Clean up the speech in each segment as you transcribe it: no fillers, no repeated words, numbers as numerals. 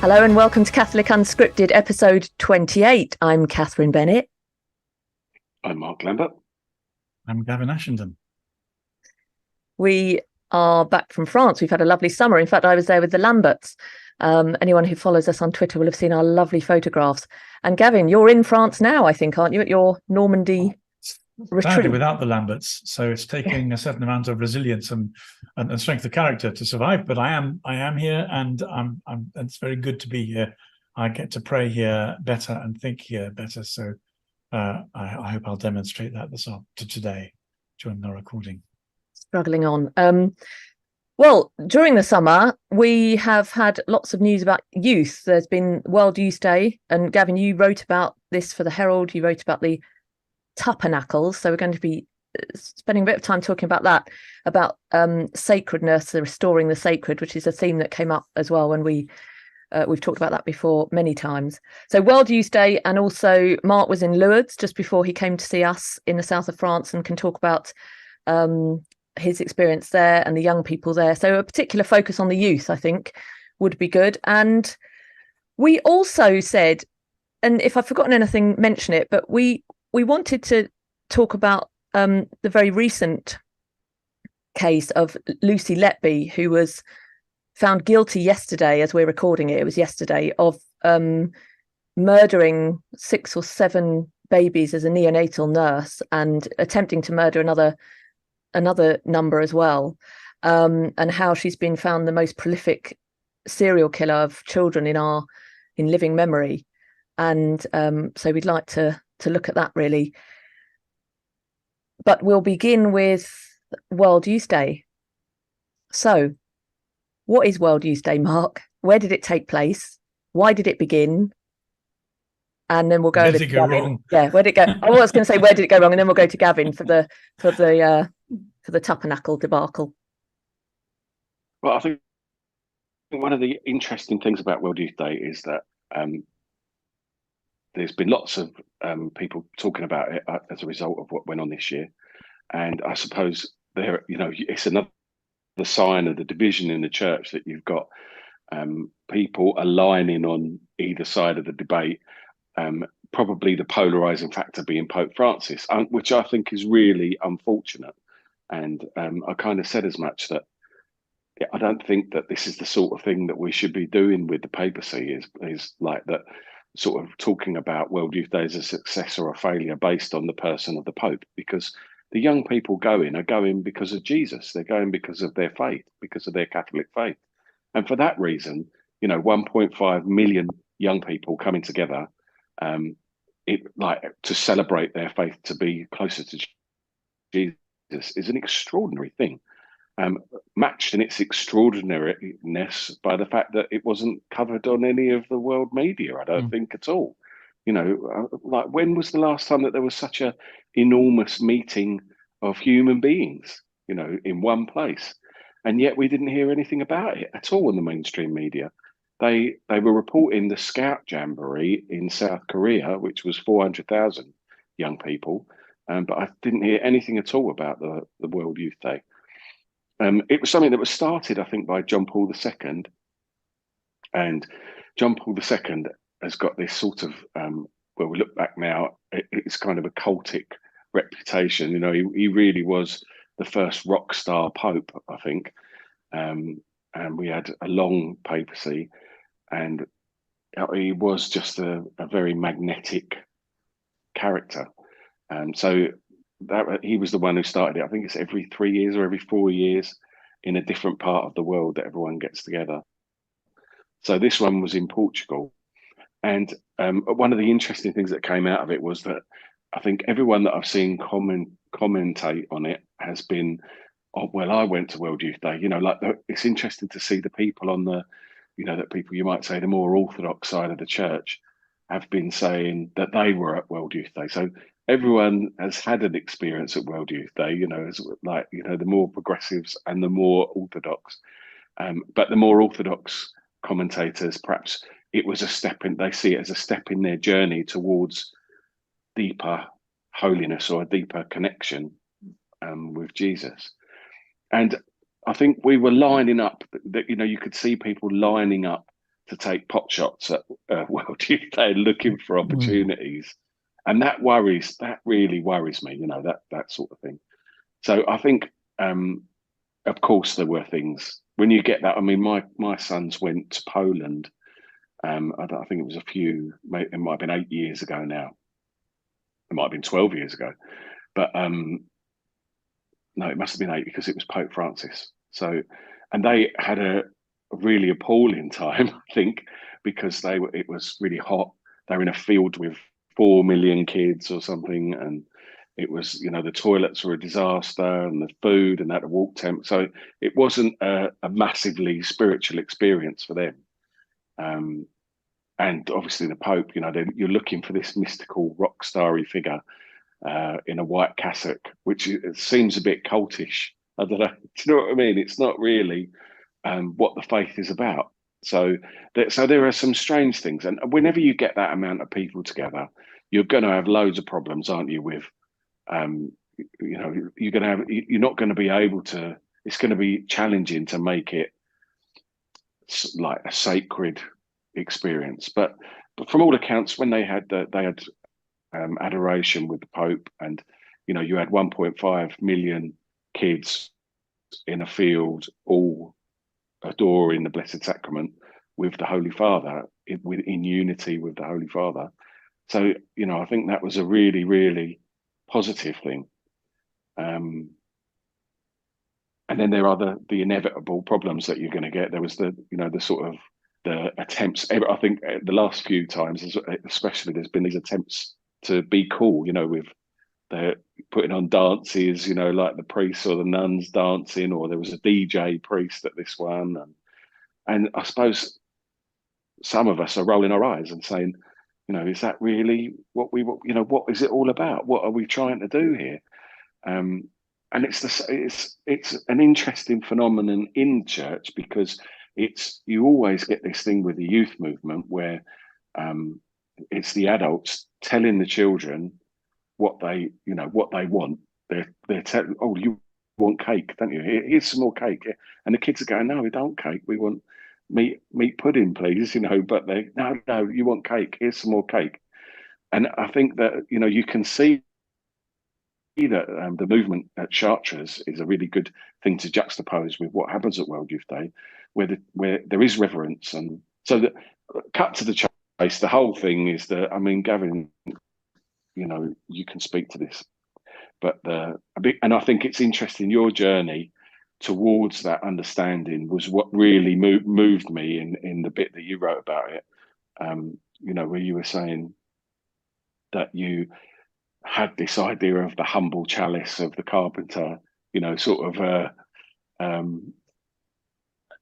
Hello and welcome to Catholic Unscripted, episode 28. I'm Catherine Bennett. I'm Mark Lambert. I'm Gavin Ashenden. We are back from France. We've had a lovely summer. In fact, I was there with the Lamberts. Anyone who follows us on Twitter will have seen our lovely photographs. And Gavin, you're in France now, I think, aren't you, at your Normandy retreat? Sadly, without the Lamberts, so it's taking a certain amount of resilience and strength of character to survive. But I am here, and it's very good to be here. I get to pray here better and think here better. So I hope I'll demonstrate that today during the recording. Struggling on. Well, during the summer, we have had lots of news about youth. There's been World Youth Day, and Gavin, you wrote about this for the Herald. You wrote about the Tupper Knuckles, so we're going to be spending a bit of time talking about that, about sacredness, restoring the sacred, which is a theme that came up as well when we've talked about that before many times. So World Youth Day, and also Mark was in Lourdes just before he came to see us in the south of France and can talk about his experience there and the young people there. So a particular focus on the youth, I think, would be good. And we also said, and if I've forgotten anything, mention it, but we wanted to talk about the very recent case of Lucy Letby, who was found guilty yesterday, as we're recording it. It was yesterday, of murdering 6 or 7 babies as a neonatal nurse and attempting to murder another number as well, and how she's been found the most prolific serial killer of children in living memory. And so we'd like to look at that, really. But we'll begin with World Youth Day. So what is World Youth Day, Mark? Where did it take place? Why did it begin? And then we'll go Where over did to it go Gavin. wrong? Yeah, where did it go? I was going to say, where did it go wrong? And then we'll go to Gavin for the Tupper Knuckle debacle. Well, I think one of the interesting things about World Youth Day is that there's been lots of people talking about it as a result of what went on this year, and I suppose it's another sign of the division in the church that you've got people aligning on either side of the debate. Probably the polarizing factor being Pope Francis, which I think is really unfortunate. And I kind of said as much, that I don't think that this is the sort of thing that we should be doing with the papacy, is like that, sort of talking about World Youth Day as a success or a failure based on the person of the Pope, because the young people are going because of Jesus. They're going because of their faith, because of their Catholic faith. And for that reason, 1.5 million young people coming together, to celebrate their faith, to be closer to Jesus, is an extraordinary thing, matched in its extraordinariness by the fact that it wasn't covered on any of the world media, I don't think at all. When was the last time that there was such a enormous meeting of human beings, in one place? And yet we didn't hear anything about it at all in the mainstream media. They were reporting the Scout Jamboree in South Korea, which was 400,000 young people, but I didn't hear anything at all about the World Youth Day. It was something that was started, I think, by John Paul II, and John Paul II has got this sort of, when we look back now, it's kind of a cultic reputation. He really was the first rock star pope, I think, and we had a long papacy, and he was just a very magnetic character. So that he was the one who started it. I think it's every 3 years or every 4 years in a different part of the world that everyone gets together. So this one was in Portugal. And one of the interesting things that came out of it was that I think everyone that I've seen commentate on it has been, oh, well, I went to World Youth Day. It's interesting to see the people on the, that people, you might say, the more orthodox side of the church have been saying that they were at World Youth Day. So everyone has had an experience at World Youth Day, the more progressives and the more orthodox. But the more orthodox commentators, perhaps it was they see it as a step in their journey towards deeper holiness or a deeper connection with Jesus. And I think we were lining up, that you could see people lining up to take pot shots at World Youth Day, looking for opportunities, and that really worries me. That sort of thing. So I think, of course, there were things when you get that. I mean, my sons went to Poland. I think it was it might have been 8 years ago now. It might have been 12 years ago, but no, it must have been 8 because it was Pope Francis. So, and they had a really appalling time, I think, because it was really hot. They were in a field with 4 million kids or something, and it was, the toilets were a disaster, and the food, and that walk temp. So it wasn't a massively spiritual experience for them. And obviously the Pope, you're looking for this mystical rock starry figure in a white cassock, which it seems a bit cultish. I don't know. Do you know what I mean? It's not really what the faith is about. So there are some strange things, and whenever you get that amount of people together, you're going to have loads of problems, aren't you? With you're not going to be able to. It's going to be challenging to make it like a sacred experience. But from all accounts, when they had adoration with the Pope, and you had 1.5 million kids in a field all adoring the Blessed Sacrament with the Holy Father, in unity with the Holy Father. So I think that was a really, really positive thing. And then there are the inevitable problems that you're going to get. There was the sort of the attempts. I think the last few times, especially, there's been these attempts to be cool, with the putting on dances, like the priests or the nuns dancing, or there was a DJ priest at this one, and I suppose some of us are rolling our eyes and saying, is that really what what is it all about? What are we trying to do here? And it's an interesting phenomenon in church, because you always get this thing with the youth movement where it's the adults telling the children what they want. They're telling, oh, you want cake, don't you? Here's some more cake, and the kids are going, no, we don't cake. We want meat pudding, please. But no, you want cake. Here's some more cake. And I think that you can see that the movement at Chartres is a really good thing to juxtapose with what happens at World Youth Day, where there is reverence. And so that, cut to the chase, the whole thing is that, I mean, Gavin, you can speak to this, but and I think it's interesting, your journey towards that understanding was what really moved me in the bit that you wrote about it, where you were saying that you had this idea of the humble chalice of the carpenter, sort of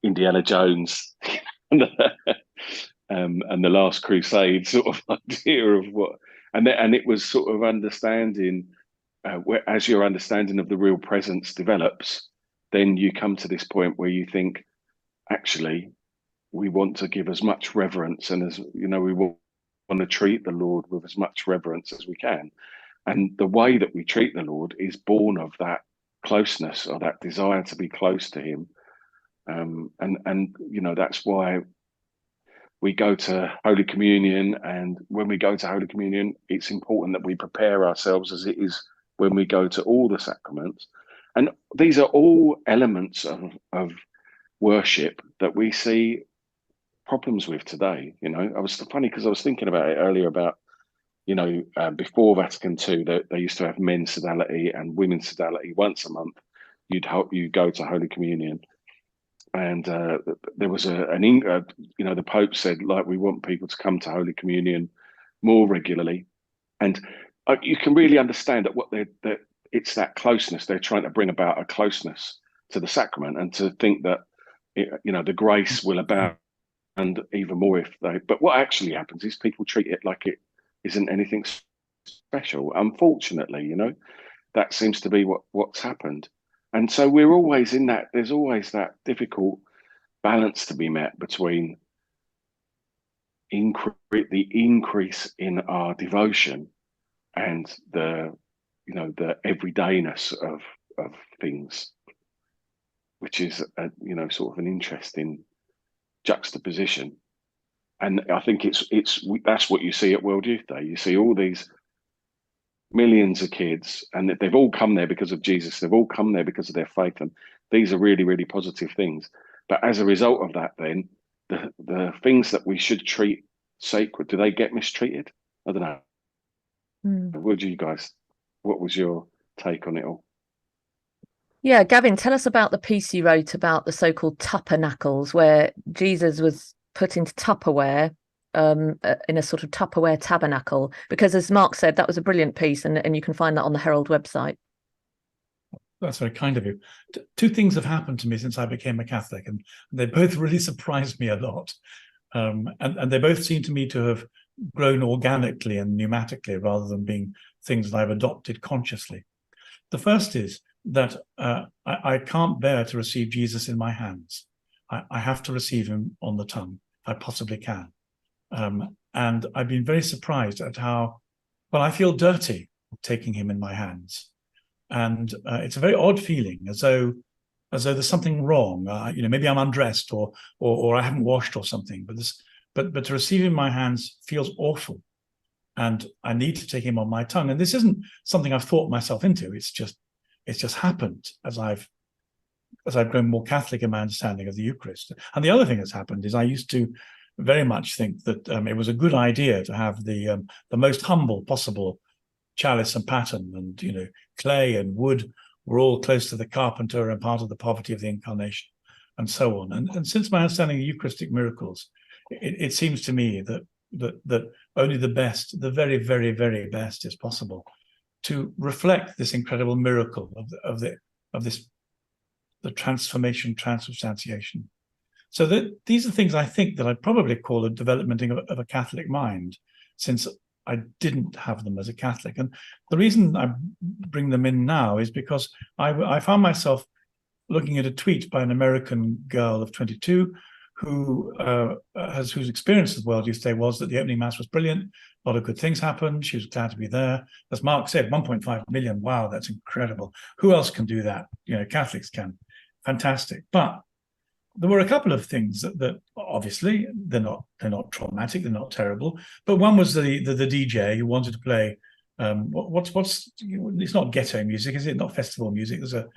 Indiana Jones and the Last Crusade sort of idea of what, and it was sort of understanding as your understanding of the real presence develops, then you come to this point where you think, actually, we want to give as much reverence, and as we want to treat the Lord with as much reverence as we can. And the way that we treat the Lord is born of that closeness, or that desire to be close to him. And that's why we go to Holy Communion. And when we go to Holy Communion, it's important that we prepare ourselves as it is when we go to all the sacraments. And these are all elements of worship that we see problems with today. I was funny because I was thinking about it earlier about, before Vatican II, they used to have men's sodality and women's sodality once a month. You go to Holy Communion, and there was the Pope said, like, we want people to come to Holy Communion more regularly, and you can really understand that it's that closeness. They're trying to bring about a closeness to the sacrament, and to think that the grace will abound even more if they. But what actually happens is people treat it like it isn't anything special. Unfortunately, that seems to be what's happened. And so we're always in that, there's always that difficult balance to be met between the increase in our devotion and the everydayness of things, which is sort of an interesting juxtaposition. And I think that's what you see at World Youth Day. You see all these millions of kids, and they've all come there because of Jesus. They've all come there because of their faith, and these are really, really positive things. But as a result of that, then the things that we should treat sacred, do they get mistreated? I don't know. What was your take on it all? Yeah, Gavin, tell us about the piece you wrote about the so-called Tupper Knuckles, where Jesus was put into Tupperware, in a sort of Tupperware tabernacle, because as Mark said, that was a brilliant piece, and you can find that on the Herald website. That's very kind of you. Two things have happened to me since I became a Catholic, and they both really surprised me a lot. And they both seem to me to have grown organically and pneumatically rather than being things that I've adopted consciously. The first is that I can't bear to receive Jesus in my hands. I have to receive him on the tongue, if I possibly can. And I've been very surprised at how, well, I feel dirty taking him in my hands. And it's a very odd feeling, as though there's something wrong. Maybe I'm undressed or I haven't washed or something. But to receive him in my hands feels awful, and I need to take him on my tongue. And this isn't something I've thought myself into. It's just happened as I've grown more Catholic in my understanding of the Eucharist. And the other thing that's happened is I used to very much think that it was a good idea to have the most humble possible chalice and paten, and clay and wood were all close to the carpenter and part of the poverty of the incarnation, and so on. And since my understanding of Eucharistic miracles, it seems to me that only the best, the very, very, very best is possible to reflect this incredible miracle of the transformation, transubstantiation. So that these are things I think that I'd probably call a development of a Catholic mind, since I didn't have them as a Catholic. And the reason I bring them in now is because I found myself looking at a tweet by an American girl of 22 whose experience of World Youth Day was that the opening mass was brilliant. A lot of good things happened. She was glad to be there. As Mark said, 1.5 million. Wow, that's incredible. Who else can do that? Catholics can. Fantastic. But there were a couple of things that obviously they're not traumatic, they're not terrible. But one was the DJ who wanted to play it's not ghetto music, is it? Not festival music. There's a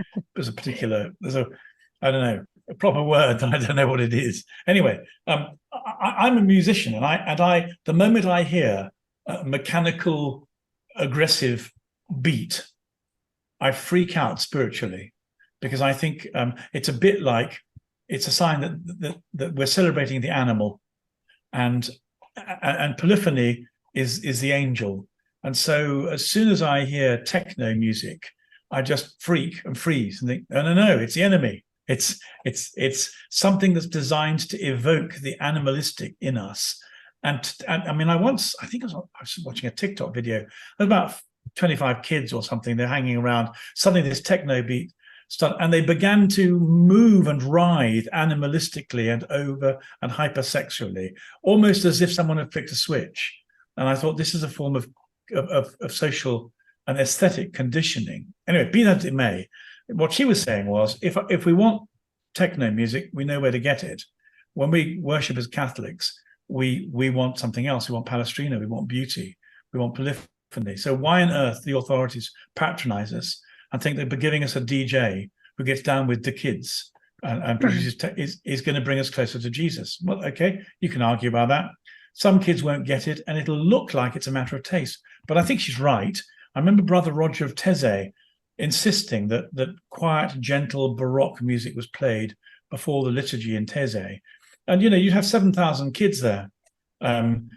proper word, and I don't know what it is. Anyway, I'm a musician, and I the moment I hear a mechanical, aggressive beat, I freak out spiritually, because I think it's a bit like it's a sign that we're celebrating the animal, and polyphony is the angel. And so as soon as I hear techno music, I just freak and freeze and think, no, it's the enemy. It's something that's designed to evoke the animalistic in us. And I mean, I was watching a TikTok video. There's about 25 kids or something. They're hanging around. Suddenly this techno beat started, and they began to move and writhe animalistically and over and hypersexually, almost as if someone had flicked a switch. And I thought, this is a form of social and aesthetic conditioning. Anyway, be that it may, what she was saying was, if we want techno music, we know where to get it. When we worship as Catholics, we want something else. We want Palestrina, we want beauty, we want polyphony. So why on earth the authorities patronize us and think they're giving us a DJ who gets down with the kids and produces is going to bring us closer to Jesus? Well, okay, you can argue about that. Some kids won't get it, and it'll look like it's a matter of taste. But I think she's right. I remember Brother Roger of Taizé insisting that quiet, gentle Baroque music was played before the liturgy in Taizé. And, you'd have 7,000 kids there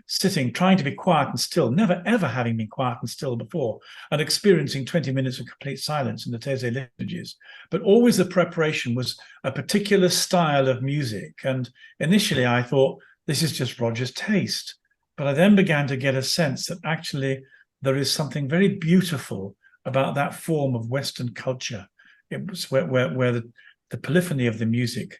sitting, trying to be quiet and still, never, ever having been quiet and still before, and experiencing 20 minutes of complete silence in the Taizé liturgies. But always the preparation was a particular style of music. And initially I thought, this is just Roger's taste. But I then began to get a sense that actually there is something very beautiful about that form of Western culture. It was where the polyphony of the music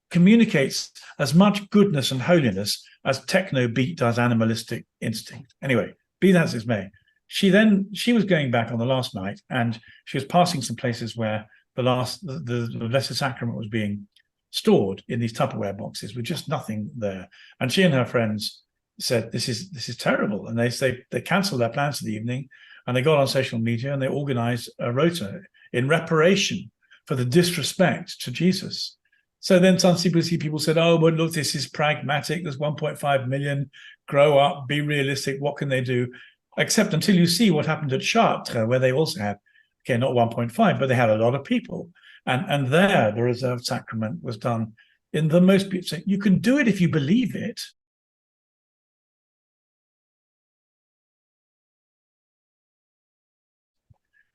communicates as much goodness and holiness as techno beat does animalistic instinct. Anyway, be that as it may, she was going back on the last night, and she was passing some places where the Blessed Sacrament was being stored in these Tupperware boxes with just nothing there. And she and her friends said, this is terrible. And they canceled their plans for the evening, and they got on social media and they organized a rota in reparation for the disrespect to Jesus. So then some people said, oh, but look, this is pragmatic. There's 1.5 million. Grow up, be realistic. What can they do? Except until you see what happened at Chartres, where they also had, okay, not 1.5, but they had a lot of people. And there, the reserved sacrament was done in the most beautiful. You can do it if you believe it.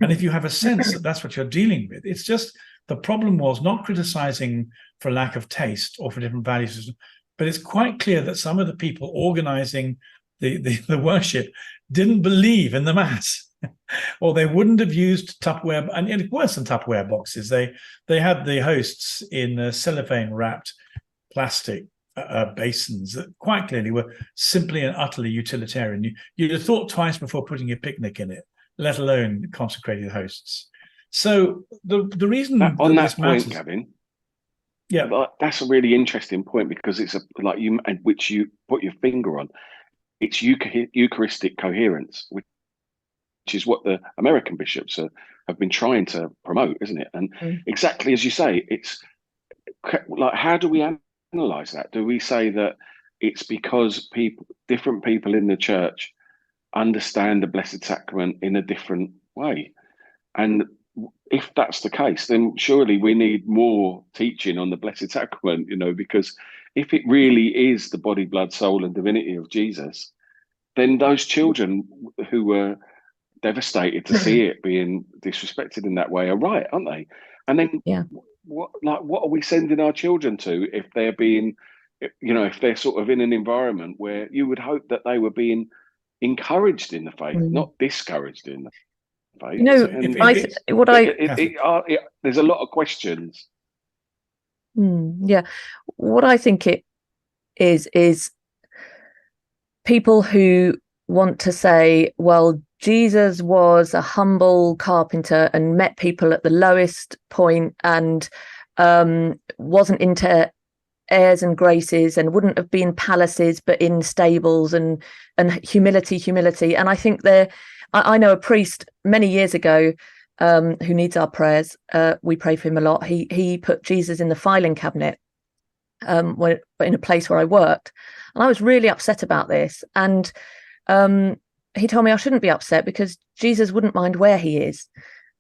And if you have a sense that that's what you're dealing with, it's just, the problem was not criticizing for lack of taste or for different values, but it's quite clear that some of the people organizing the worship didn't believe in the Mass, or they wouldn't have used Tupperware, and worse than Tupperware boxes. They had the hosts in cellophane wrapped plastic basins that quite clearly were simply and utterly utilitarian. You'd have thought twice before putting your picnic in it, let alone consecrated hosts. So the reason on that this point, matters, Gavin, yeah, that's a really interesting point, because it's which you put your finger on. It's Eucharistic coherence, which is what the American bishops have been trying to promote, isn't it? And exactly as you say, it's like, how do we analyze that? Do we say that it's because different people in the church understand the Blessed Sacrament in a different way? And if that's the case, then surely we need more teaching on the Blessed Sacrament, because if it really is the body, blood, soul, and divinity of Jesus, then those children who were devastated to see it being disrespected in that way are right, aren't they? And then what are we sending our children to if they're being, if they're sort of in an environment where you would hope that they were being encouraged in the faith, not discouraged in the faith? There's a lot of questions. What I think it is people who want to say, well, Jesus was a humble carpenter and met people at the lowest point, and wasn't into airs and graces, and wouldn't have been palaces but in stables, and humility. And I think I know a priest many years ago who needs our prayers. We pray for him a lot. He put Jesus in the filing cabinet in a place where I worked, and I was really upset about this. And he told me I shouldn't be upset because Jesus wouldn't mind where he is.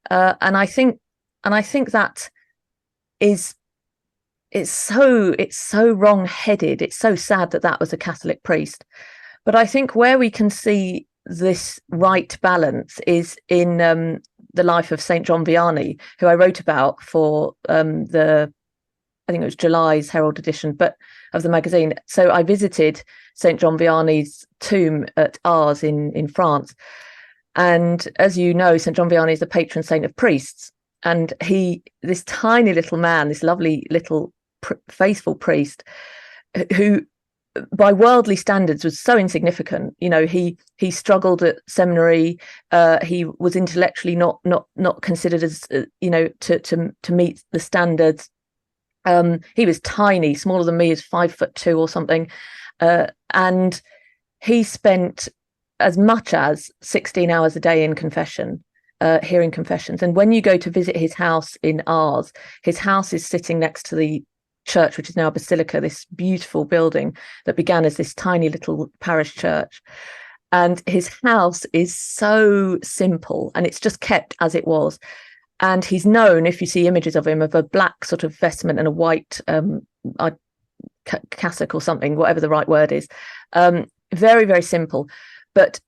And I think that it's so wrong-headed. It's so sad that was a Catholic priest. But I think where we can see this right balance is in the life of St. John Vianney, who I wrote about for I think it was July's Herald edition, but of the magazine. So I visited St. John Vianney's tomb at Ars in France. And as you know, St. John Vianney is the patron saint of priests. And this tiny little man, this lovely little faithful priest, who by worldly standards was so insignificant. He struggled at seminary. He was intellectually not considered as to meet the standards. He was tiny, smaller than me, is 5'2" or something, and he spent as much as 16 hours a day in confession, hearing confessions. And when you go to visit his house in Ars, his house is sitting next to the church, which is now a basilica, this beautiful building that began as this tiny little parish church. And his house is so simple, and it's just kept as it was. And he's known, if you see images of him, of a black sort of vestment and a white cassock or something, whatever the right word is. Very, very simple. But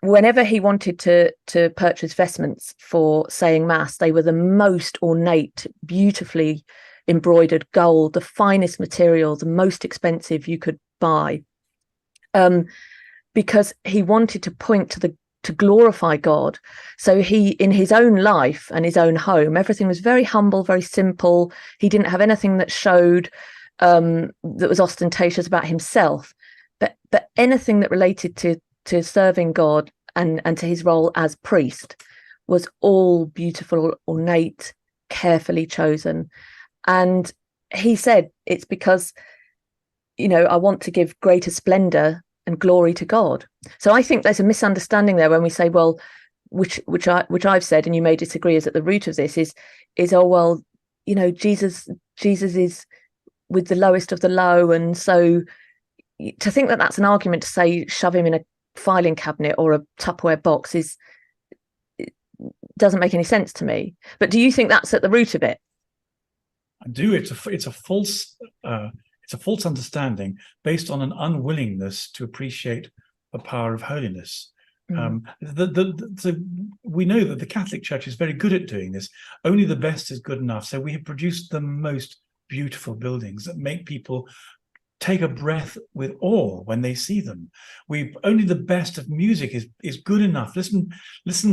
whenever he wanted to purchase vestments for saying Mass, they were the most ornate, beautifully embroidered gold, the finest material, the most expensive you could buy, because he wanted to point to glorify God. So he, in his own life and his own home, everything was very humble, very simple. He didn't have anything that showed that was ostentatious about himself, but anything that related to serving God and to his role as priest was all beautiful, ornate, carefully chosen. And he said it's because, I want to give greater splendor and glory to God. So I think there's a misunderstanding there when we say, well, which I've said, and you may disagree, is at the root of this is oh, well, Jesus is with the lowest of the low, and so to think that that's an argument to say shove him in a filing cabinet or a Tupperware box it doesn't make any sense to me. But do you think that's at the root of it? I do. It's a false understanding based on an unwillingness to appreciate the power of holiness. We know that the Catholic Church is very good at doing this. Only the best is good enough. So we have produced the most beautiful buildings that make people take a breath with awe when they see them. Only the best of music is good enough. Listen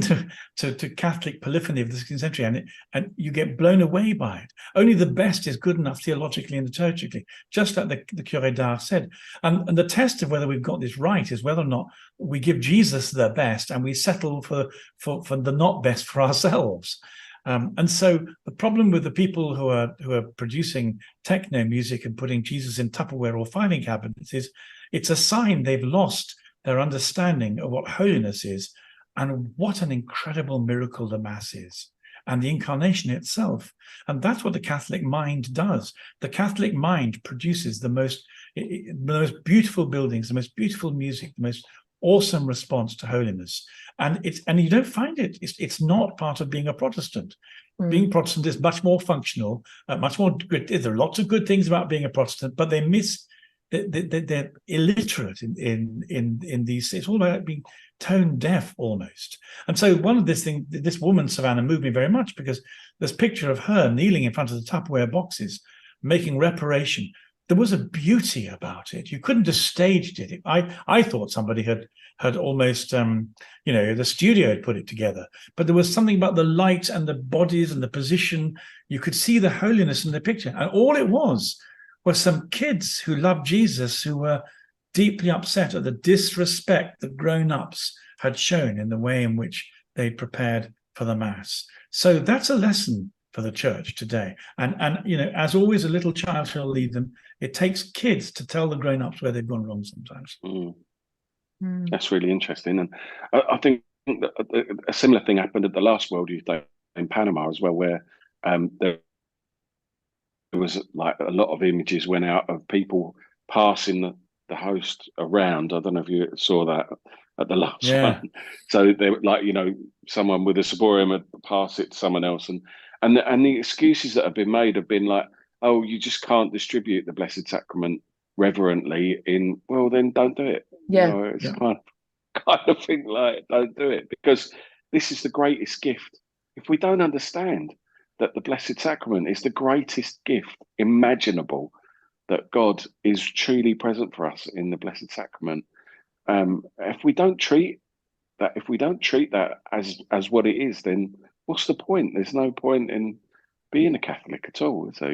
to Catholic polyphony of the 16th century, and you get blown away by it. Only the best is good enough theologically and liturgically, just like the Curé d'Ars said. And the test of whether we've got this right is whether or not we give Jesus the best and we settle for the not best for ourselves. And so the problem with the people who are producing techno music and putting Jesus in Tupperware or filing cabinets is it's a sign they've lost their understanding of what holiness is and what an incredible miracle the Mass is and the incarnation itself. And that's what the Catholic mind does. The Catholic mind produces the most beautiful buildings, the most beautiful music, the most awesome response to holiness. And you don't find it. It's not part of being a Protestant. Being Protestant is much more functional, much more good. There are lots of good things about being a Protestant, but they're illiterate in these. It's all about being tone deaf almost. And so one of this woman, Savannah, moved me very much because this picture of her kneeling in front of the Tupperware boxes, making reparation. There was a beauty about it. You couldn't have staged it. I thought somebody had almost, the studio had put it together. But there was something about the light and the bodies and the position. You could see the holiness in the picture. And all it was some kids who loved Jesus who were deeply upset at the disrespect that grown-ups had shown in the way in which they'd prepared for the Mass. So that's a lesson for the church today. And as always, a little child shall lead them. It takes kids to tell the grown-ups where they've gone wrong sometimes. That's really interesting. And I think that a similar thing happened at the last World Youth Day in Panama as well, where there was like a lot of images went out of people passing the host around. I don't know if you saw that at the last one. So they were like, someone with a ciborium would pass it to someone else. And the excuses that have been made have been like, oh, you just can't distribute the Blessed Sacrament reverently well, then don't do it. It's kind of thing like, don't do it, because this is the greatest gift. If we don't understand that the Blessed Sacrament is the greatest gift imaginable, that God is truly present for us in the Blessed Sacrament, if we don't treat that as what it is, then what's the point? There's no point in being a Catholic at all. So,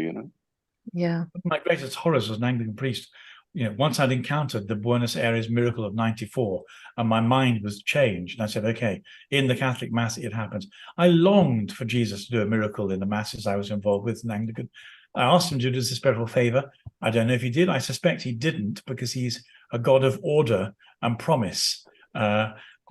Yeah. My greatest horrors as an Anglican priest, once I'd encountered the Buenos Aires miracle of 94 and my mind was changed, and I said, okay, in the Catholic Mass, it happens. I longed for Jesus to do a miracle in the Masses I was involved with in Anglican. I asked him to do this a special favor. I don't know if he did. I suspect he didn't, because he's a God of order and promise.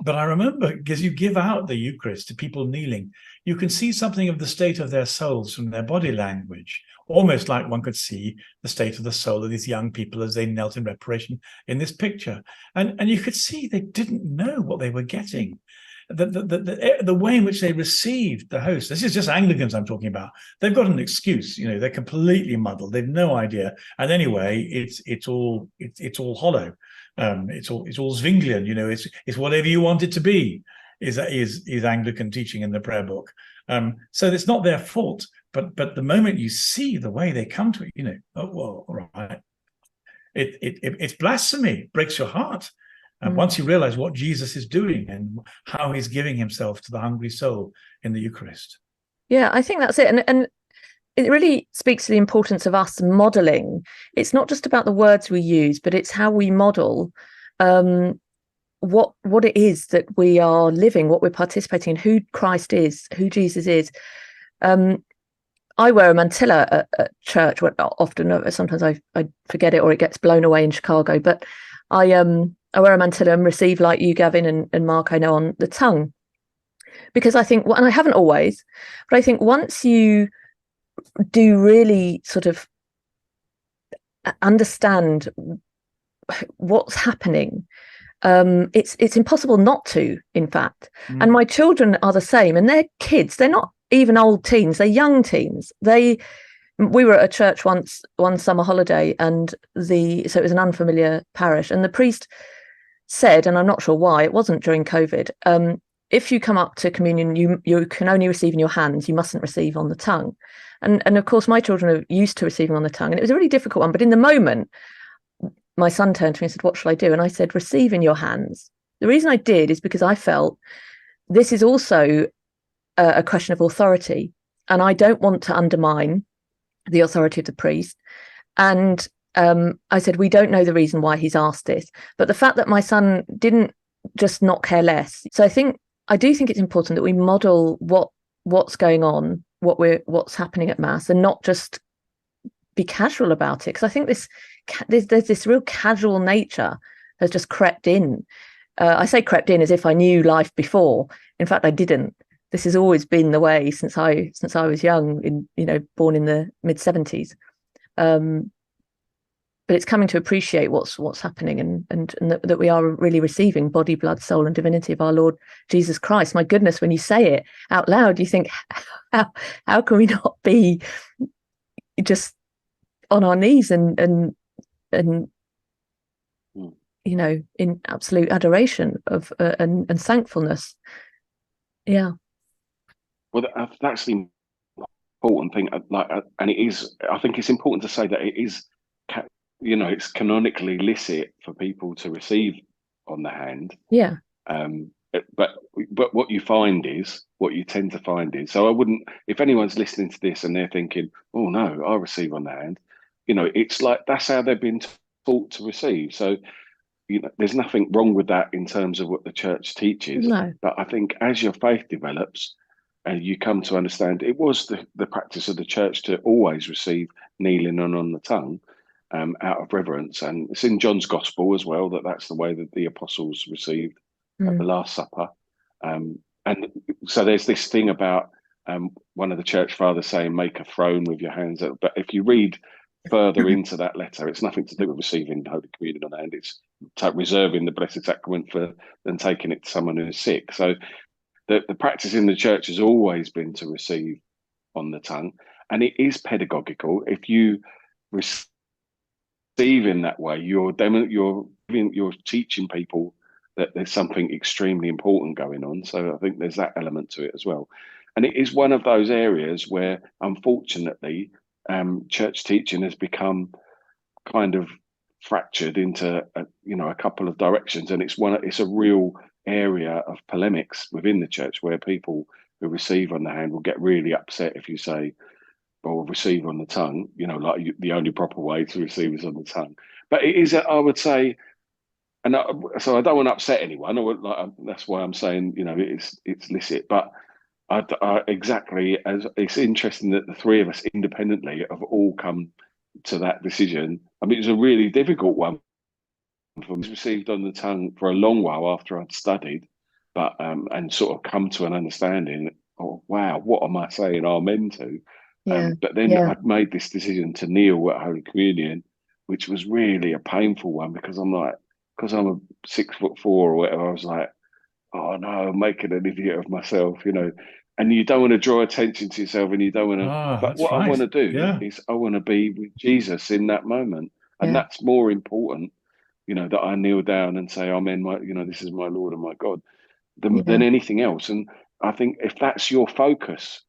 But I remember, because you give out the Eucharist to people kneeling, you can see something of the state of their souls from their body language, almost like one could see the state of the soul of these young people as they knelt in reparation in this picture. And you could see they didn't know what they were getting. The way in which they received the host. This is just Anglicans I'm talking about. They've got an excuse, they're completely muddled. They've no idea. And anyway, it's all hollow. It's all Zwinglian, it's whatever you want it to be, is Anglican teaching in the prayer book. So it's not their fault, but the moment you see the way they come to it, oh, well, all right. It's blasphemy, breaks your heart. And once you realize what Jesus is doing and how he's giving himself to the hungry soul in the Eucharist. Yeah, I think that's it. And it really speaks to the importance of us modeling. It's not just about the words we use, but it's how we model what it is that we are living, what we're participating in, who Christ is, who Jesus is. I wear a mantilla at church. Often, sometimes I forget it or it gets blown away in Chicago. But I wear a mantilla and receive, like you, Gavin and Mark, I know, on the tongue, because I think, and I haven't always, but I think once you do really sort of understand what's happening, it's impossible not to, in fact. And my children are the same, and they're kids. They're not even old teens, they're young teens. We were at a church once, one summer holiday, and so it was an unfamiliar parish, and the priest said, and I'm not sure why, it wasn't during COVID, if you come up to communion, you can only receive in your hands, you mustn't receive on the tongue. And of course my children are used to receiving on the tongue, and it was a really difficult one. But in the moment, my son turned to me and said, "What shall I do?" And I said, "Receive in your hands." The reason I did is because I felt this is also a question of authority, and I don't want to undermine the authority of the priest. And I said, we don't know the reason why he's asked this, but the fact that my son didn't just not care less. So I do think it's important that we model what's going on, what's happening at Mass, and not just be casual about it. Because I think there's this real casual nature has just crept in. I say crept in as if I knew life before. In fact, I didn't. This has always been the way since I was young, born in the mid-70s. But it's coming to appreciate what's happening, and that we are really receiving body, blood, soul, and divinity of our Lord Jesus Christ. My goodness, when you say it out loud, you think, how can we not be just on our knees and in absolute adoration of and thankfulness? Yeah. Well, that's the important thing. And it is. I think it's important to say that it is. It's canonically licit for people to receive on the hand. Yeah. But what you tend to find is, so I wouldn't, if anyone's listening to this and they're thinking, oh no, I receive on the hand, it's like that's how they've been taught to receive. So, there's nothing wrong with that in terms of what the church teaches. No. But I think as your faith develops and you come to understand it was the practice of the church to always receive kneeling and on the tongue, out of reverence. And it's in John's Gospel as well that's the way that the apostles received at the Last Supper. And so there's this thing about one of the church fathers saying, make a throne with your hands. But if you read further into that letter, it's nothing to do with receiving Holy Communion on the hand. It's reserving the Blessed Sacrament for then taking it to someone who's sick. So the practice in the church has always been to receive on the tongue. And it is pedagogical. If you receive in that way, you're teaching people that there's something extremely important going on. So I think there's that element to it as well. And it is one of those areas where, unfortunately, church teaching has become kind of fractured into a couple of directions, and it's a real area of polemics within the church where people who receive on the hand will get really upset if you say, or receive on the tongue, the only proper way to receive is on the tongue. But it is, I would say, so I don't want to upset anyone. That's why I'm saying, it's licit. But exactly, as it's interesting that the three of us independently have all come to that decision. I mean, it was a really difficult one. I was received on the tongue for a long while after I'd studied, but and sort of come to an understanding. Oh wow, what am I saying amen to? Yeah. But then I'd made this decision to kneel at Holy Communion, which was really a painful one because I'm a 6'4" or whatever. I was like, oh no, I'm making an idiot of myself, and you don't want to draw attention to yourself, and you don't want to. But what I want to do is I want to be with Jesus in that moment, and that's more important, that I kneel down and say, Amen, this is my Lord and my God, than anything else. And I think if that's your focus,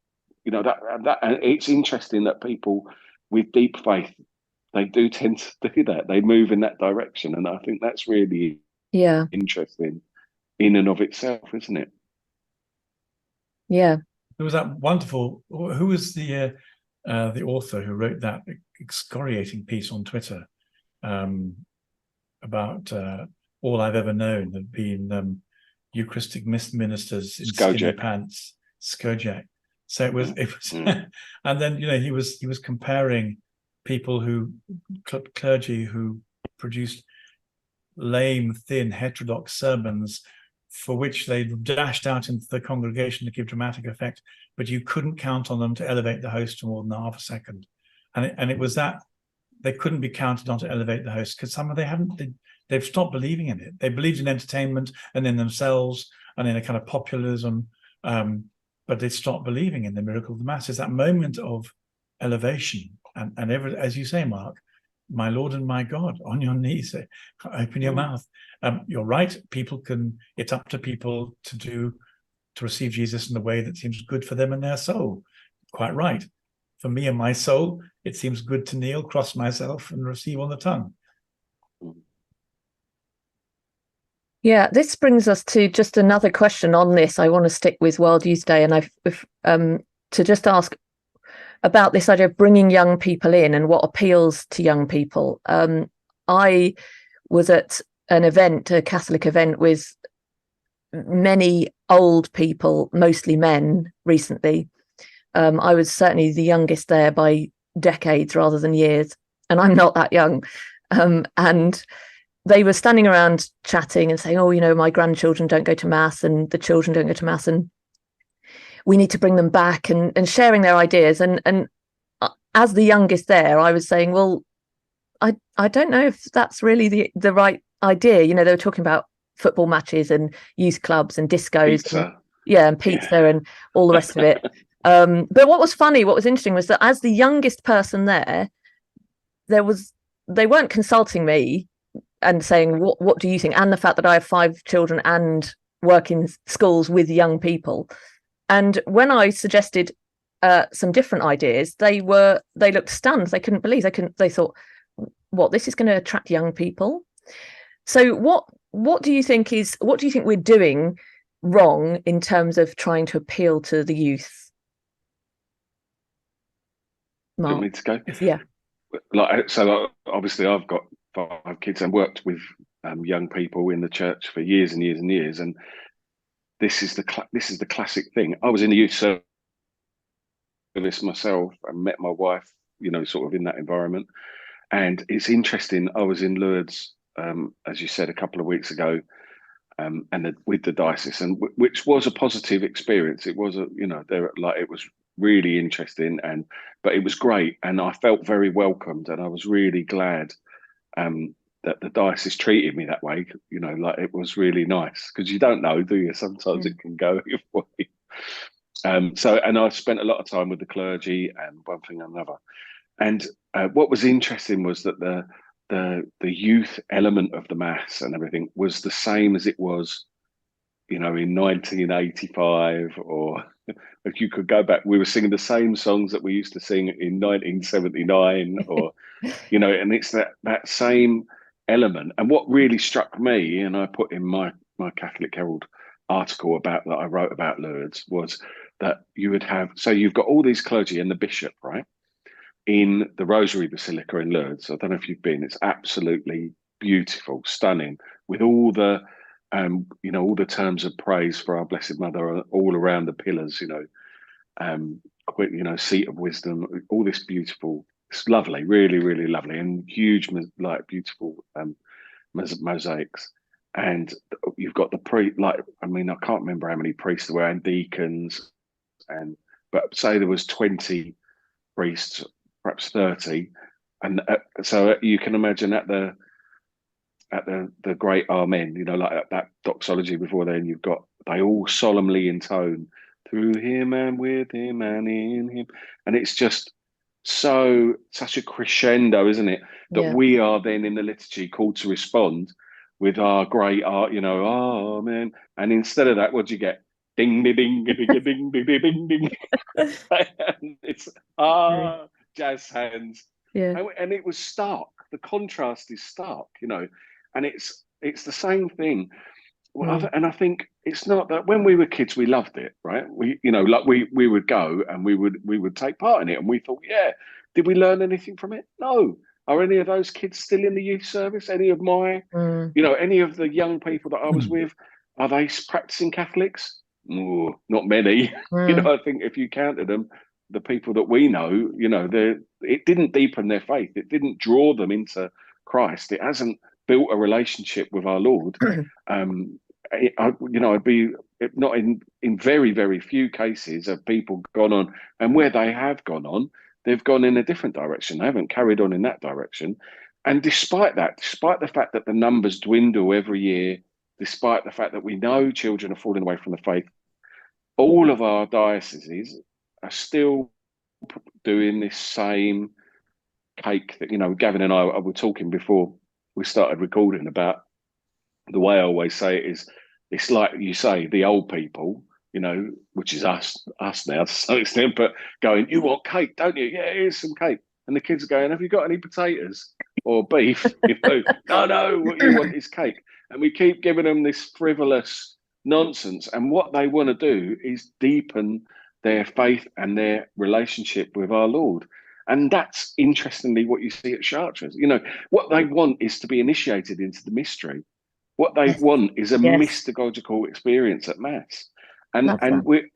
that and it's interesting that people with deep faith, they do tend to do that. They move in that direction, and I think that's really interesting in and of itself, isn't it? Yeah. There was that wonderful. Who was the author who wrote that excoriating piece on Twitter about all I've ever known have been Eucharistic ministers in skinny pants, Skojak. So it was, and then he was comparing people clergy who produced lame, thin, heterodox sermons for which they dashed out into the congregation to give dramatic effect, but you couldn't count on them to elevate the host for more than half a second. And it was that they couldn't be counted on to elevate the host because some of they've stopped believing in it. They believed in entertainment and in themselves and in a kind of populism, but they stopped believing in the miracle of the Mass. It's that moment of elevation, and as you say, Mark, my Lord and my God, on your knees, open your mouth. You're right. It's up to people to receive Jesus in the way that seems good for them and their soul. Quite right. For me and my soul, it seems good to kneel, cross myself, and receive on the tongue. Yeah, this brings us to just another question on this. I want to stick with World Youth Day, and to just ask about this idea of bringing young people in and what appeals to young people. I was at an event, a Catholic event, with many old people, mostly men, recently. I was certainly the youngest there by decades rather than years, and I'm not that young. And they were standing around chatting and saying, oh, my grandchildren don't go to Mass and the children don't go to Mass, and we need to bring them back, and sharing their ideas. And as the youngest there, I was saying, well, I don't know if that's really the right idea. They were talking about football matches and youth clubs and discos. Pizza. And pizza and all the rest of it. But what was interesting was that as the youngest person there, they weren't consulting me and saying, what do you think? And the fact that I have 5 children and work in schools with young people. And when I suggested some different ideas, they looked stunned. They couldn't believe. They thought, what, this is going to attract young people? So what do you think we're doing wrong in terms of trying to appeal to the youth? Mark? Do you want me to go? Yeah. So obviously I've got 5 kids and worked with young people in the church for years and years and years, and this is the classic thing. I was in the youth service myself and met my wife, sort of in that environment. And it's interesting. I was in Lourdes, as you said, a couple of weeks ago, with the diocese, and which was a positive experience. It was it was really interesting, but it was great, and I felt very welcomed, and I was really glad that the diocese treated me that way. It was really nice, because you don't know, do you? Sometimes it can go your way. And I spent a lot of time with the clergy and one thing and another. And what was interesting was that the youth element of the Mass and everything was the same as it was, in 1985, or if you could go back, we were singing the same songs that we used to sing in 1979, or, and it's that same element. And what really struck me, and I put in my Catholic Herald article that I wrote about Lourdes, was that you've got all these clergy and the bishop, right, in the Rosary Basilica in Lourdes. I don't know if you've been. It's absolutely beautiful, stunning, with all the all the terms of praise for our Blessed Mother all around the pillars. Seat of wisdom, all this beautiful. It's lovely, really, really lovely, and huge, beautiful mosaics. And you've got the I can't remember how many priests there were, and deacons, but say there was 20 priests, perhaps 30, and so you can imagine at the great Amen, that doxology before then, they all solemnly intone, through him and with him and in him, and it's just such a crescendo, isn't it, that we are then in the liturgy called to respond with our great art, Amen, and instead of that, what do you get? Ding ding ding ding ding ding ding ding. It's jazz hands, and it was stark. The contrast is stark, and it's the same thing. And I think it's not that when we were kids we loved it, right? We would go and we would take part in it, and we thought, did we learn anything from it? No. Are any of those kids still in the youth service? Any of my any of the young people that I was with, are they practicing Catholics? not many. Mm. I think if you counted them, the people that we know, it didn't deepen their faith. It didn't draw them into Christ. It hasn't built a relationship with our Lord. I'd be not in very, very few cases have people gone on, and where they have gone on, they've gone in a different direction. They haven't carried on in that direction. And despite the fact that the numbers dwindle every year, despite the fact that we know children are falling away from the faith, all of our dioceses are still doing this same cake that, Gavin and I were talking before we started recording about the way I always say it is, it's like you say, the old people, which is us now to some extent, but going, you want cake, don't you? Yeah, here's some cake. And the kids are going, have you got any potatoes or beef? No, what you want is cake. And we keep giving them this frivolous nonsense. And what they want to do is deepen their faith and their relationship with our Lord. And that's interestingly what you see at Chartres. What they want is to be initiated into the mystery. What they want is a mystagogical experience at Mass. And we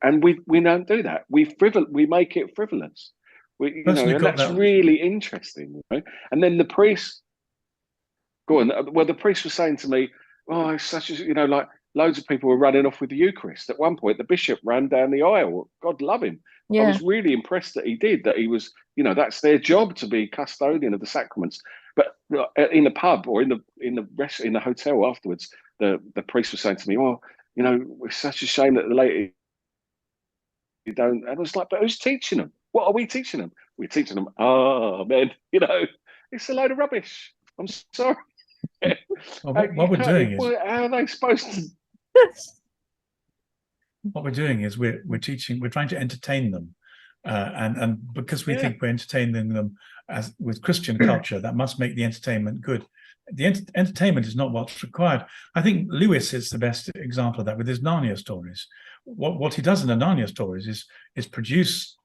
don't do that. We make it frivolous. And that's really interesting. And then the priest, go on. Well, the priest was saying to me, "Oh, it's such a like loads of people were running off with the Eucharist. At one point, the bishop ran down the aisle. God love him. Yeah. I was really impressed that he did. That he was, that's their job to be custodian of the sacraments. But in the pub or in the hotel afterwards, the priest was saying to me, "Oh, it's such a shame that the lady you don't." And I was like, "But who's teaching them? What are we teaching them? We're teaching them. Oh man, it's a load of rubbish. I'm sorry." Well, what we're doing is, how are they supposed to? What we're doing is we're trying to entertain them, and because we think we're entertaining them with Christian culture, that must make the entertainment good. The entertainment is not what's required. I think Lewis is the best example of that with his Narnia stories. What he does in the Narnia stories is produce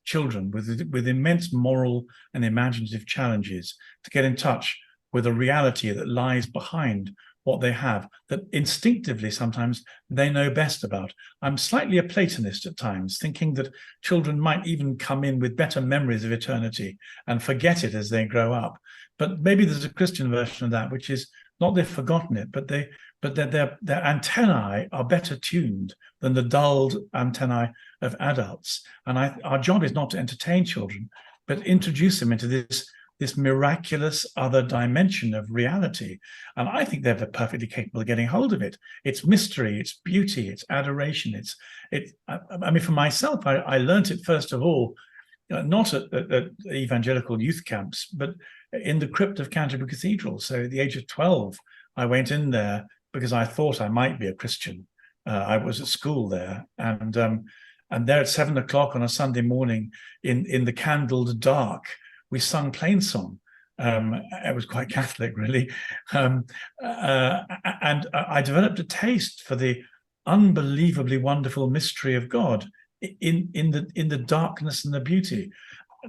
children with immense moral and imaginative challenges to get in touch with a reality that lies behind what they have, that instinctively sometimes they know best about. I'm slightly a Platonist at times, thinking that children might even come in with better memories of eternity and forget it as they grow up. But maybe there's a Christian version of that, which is not they've forgotten it, but their antennae are better tuned than the dulled antennae of adults. And our job is not to entertain children, but introduce them into this miraculous other dimension of reality. And I think they're perfectly capable of getting hold of it. It's mystery, it's beauty, it's adoration. I mean, for myself, I learned it first of all, not at evangelical youth camps, but in the crypt of Canterbury Cathedral. So at the age of 12, I went in there because I thought I might be a Christian. I was at school there, and there at 7 o'clock on a Sunday morning in the candled dark, we sung Plainsong. It was quite Catholic, really. And I developed a taste for the unbelievably wonderful mystery of God in the darkness and the beauty.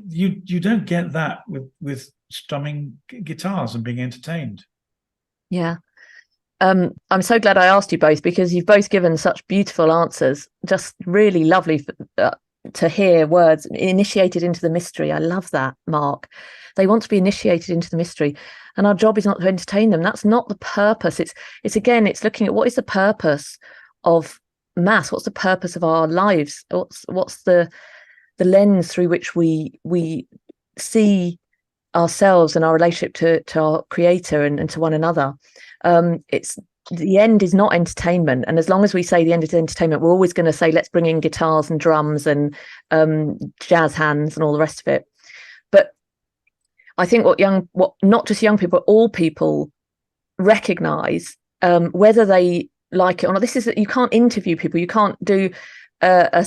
You don't get that with strumming guitars and being entertained. Yeah. I'm so glad I asked you both, because you've both given such beautiful answers. Just really lovely to hear words initiated into the mystery. I love that, Mark. They want to be initiated into the mystery, and our job is not to entertain them. That's not the purpose. It's looking at what is the purpose of Mass. What's the purpose of our lives? What's the lens through which we see ourselves and our relationship to our Creator and to one another. It's the end is not entertainment, and as long as we say the end is entertainment, we're always going to say let's bring in guitars and drums and jazz hands and all the rest of it. But I think what not just young people, but all people recognize, whether they like it or not. This is that you can't interview people. You can't do a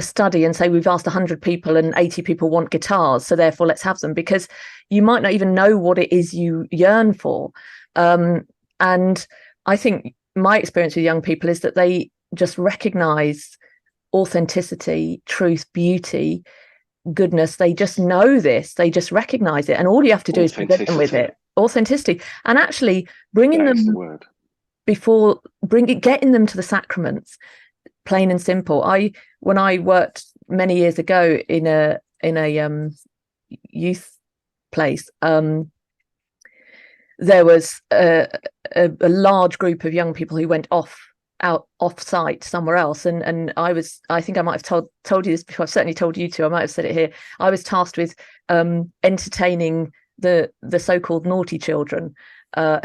study and say we've asked 100 people and 80 people want guitars, so therefore let's have them, because you might not even know what it is you yearn for. And I think my experience with young people is that they just recognize authenticity, truth, beauty, goodness. They just know this. They just recognize it, and all you have to do is present them with it. Authenticity, and actually bringing them the word. getting them to the sacraments, plain and simple. When I worked many years ago in a youth place, there was a large group of young people who went off site somewhere else, and I think I might have told you this before. I've certainly told you too. I might have said it here. I was tasked with entertaining the so-called naughty children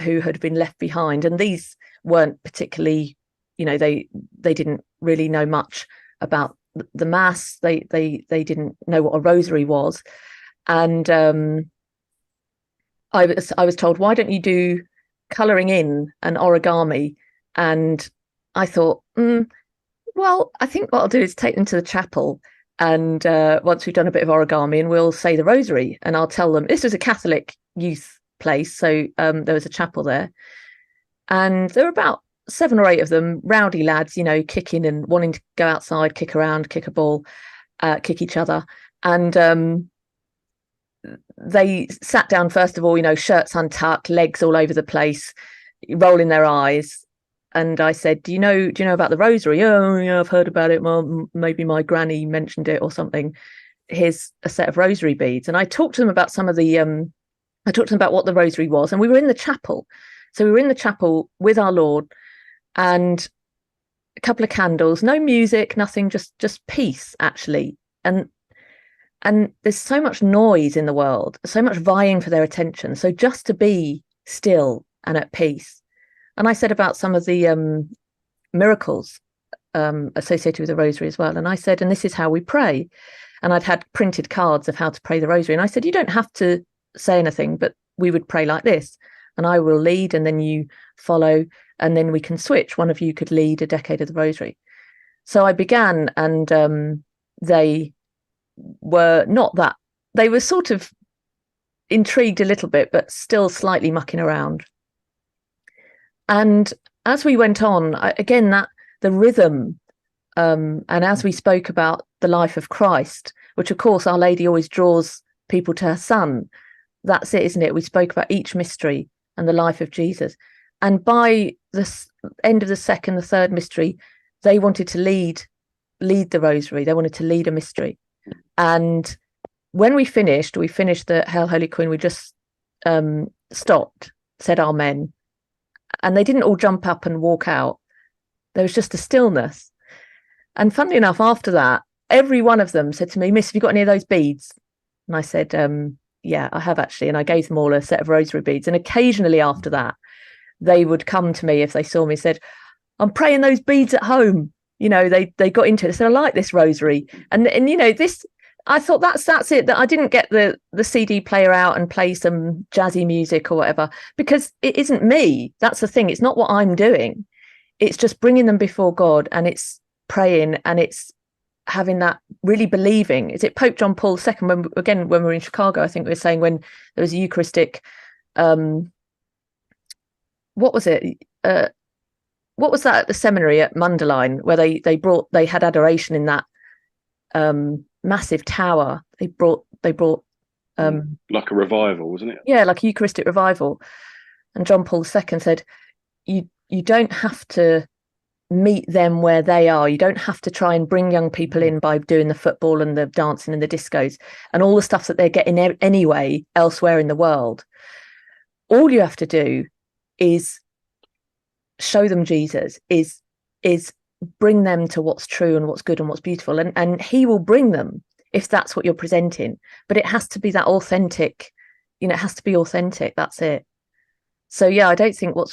who had been left behind, and these weren't particularly, they didn't really know much about the mass. They didn't know what a rosary was, and I was told, why don't you do colouring in and origami? And I thought, well, I think what I'll do is take them to the chapel, and once we've done a bit of origami, and we'll say the rosary, and I'll tell them. This was a Catholic youth place, so there was a chapel there, and there were about 7 or 8 of them, rowdy lads, kicking and wanting to go outside, kick around, kick a ball, kick each other, and they sat down first of all, shirts untucked, legs all over the place, rolling their eyes. And I said, do you know about the rosary? Oh, yeah, I've heard about it. Well, maybe my granny mentioned it or something. Here's a set of rosary beads. And I talked to them about I talked to them about what the rosary was. And we were in the chapel. So we were in the chapel with our Lord, and a couple of candles, no music, nothing, just peace, actually. And there's so much noise in the world, so much vying for their attention. So just to be still and at peace. And I said about some of the miracles associated with the rosary as well. And I said, and this is how we pray. And I'd had printed cards of how to pray the rosary. And I said, you don't have to say anything, but we would pray like this. And I will lead, and then you follow, and then we can switch. One of you could lead a decade of the rosary. So I began, and they were not that. They were sort of intrigued a little bit, but still slightly mucking around. And as we went on, again, that the rhythm, and as we spoke about the life of Christ, which of course Our Lady always draws people to her Son. That's it, isn't it? We spoke about each mystery and the life of Jesus. And by the end of the second, the third mystery, they wanted to lead the rosary. They wanted to lead a mystery. And when we finished the Hail, Holy Queen. We just stopped, said Amen. And they didn't all jump up and walk out. There was just a stillness. And funnily enough, after that, every one of them said to me, Miss, have you got any of those beads? And I said, yeah, I have actually. And I gave them all a set of rosary beads. And occasionally after that, they would come to me if they saw me, said, I'm praying those beads at home. They got into it. They said, I like this rosary. And this, I thought that's it, that I didn't get the CD player out and play some jazzy music or whatever, because it isn't me. That's the thing. It's not what I'm doing. It's just bringing them before God, and it's praying, and it's having that really believing. Is it Pope John Paul II? When we were in Chicago, I think we were saying, when there was a Eucharistic, what was it? What was that at the seminary at Mundelein, where they had adoration in that massive tower? They brought like a revival, wasn't it? Yeah, like a Eucharistic revival. And John Paul II said, you don't have to meet them where they are. You don't have to try and bring young people in by doing the football and the dancing and the discos and all the stuff that they're getting anyway elsewhere in the world. All you have to do is show them Jesus, is bring them to what's true and what's good and what's beautiful, and he will bring them if that's what you're presenting. But it has to be that authentic, it has to be authentic. That's it. So yeah, I don't think what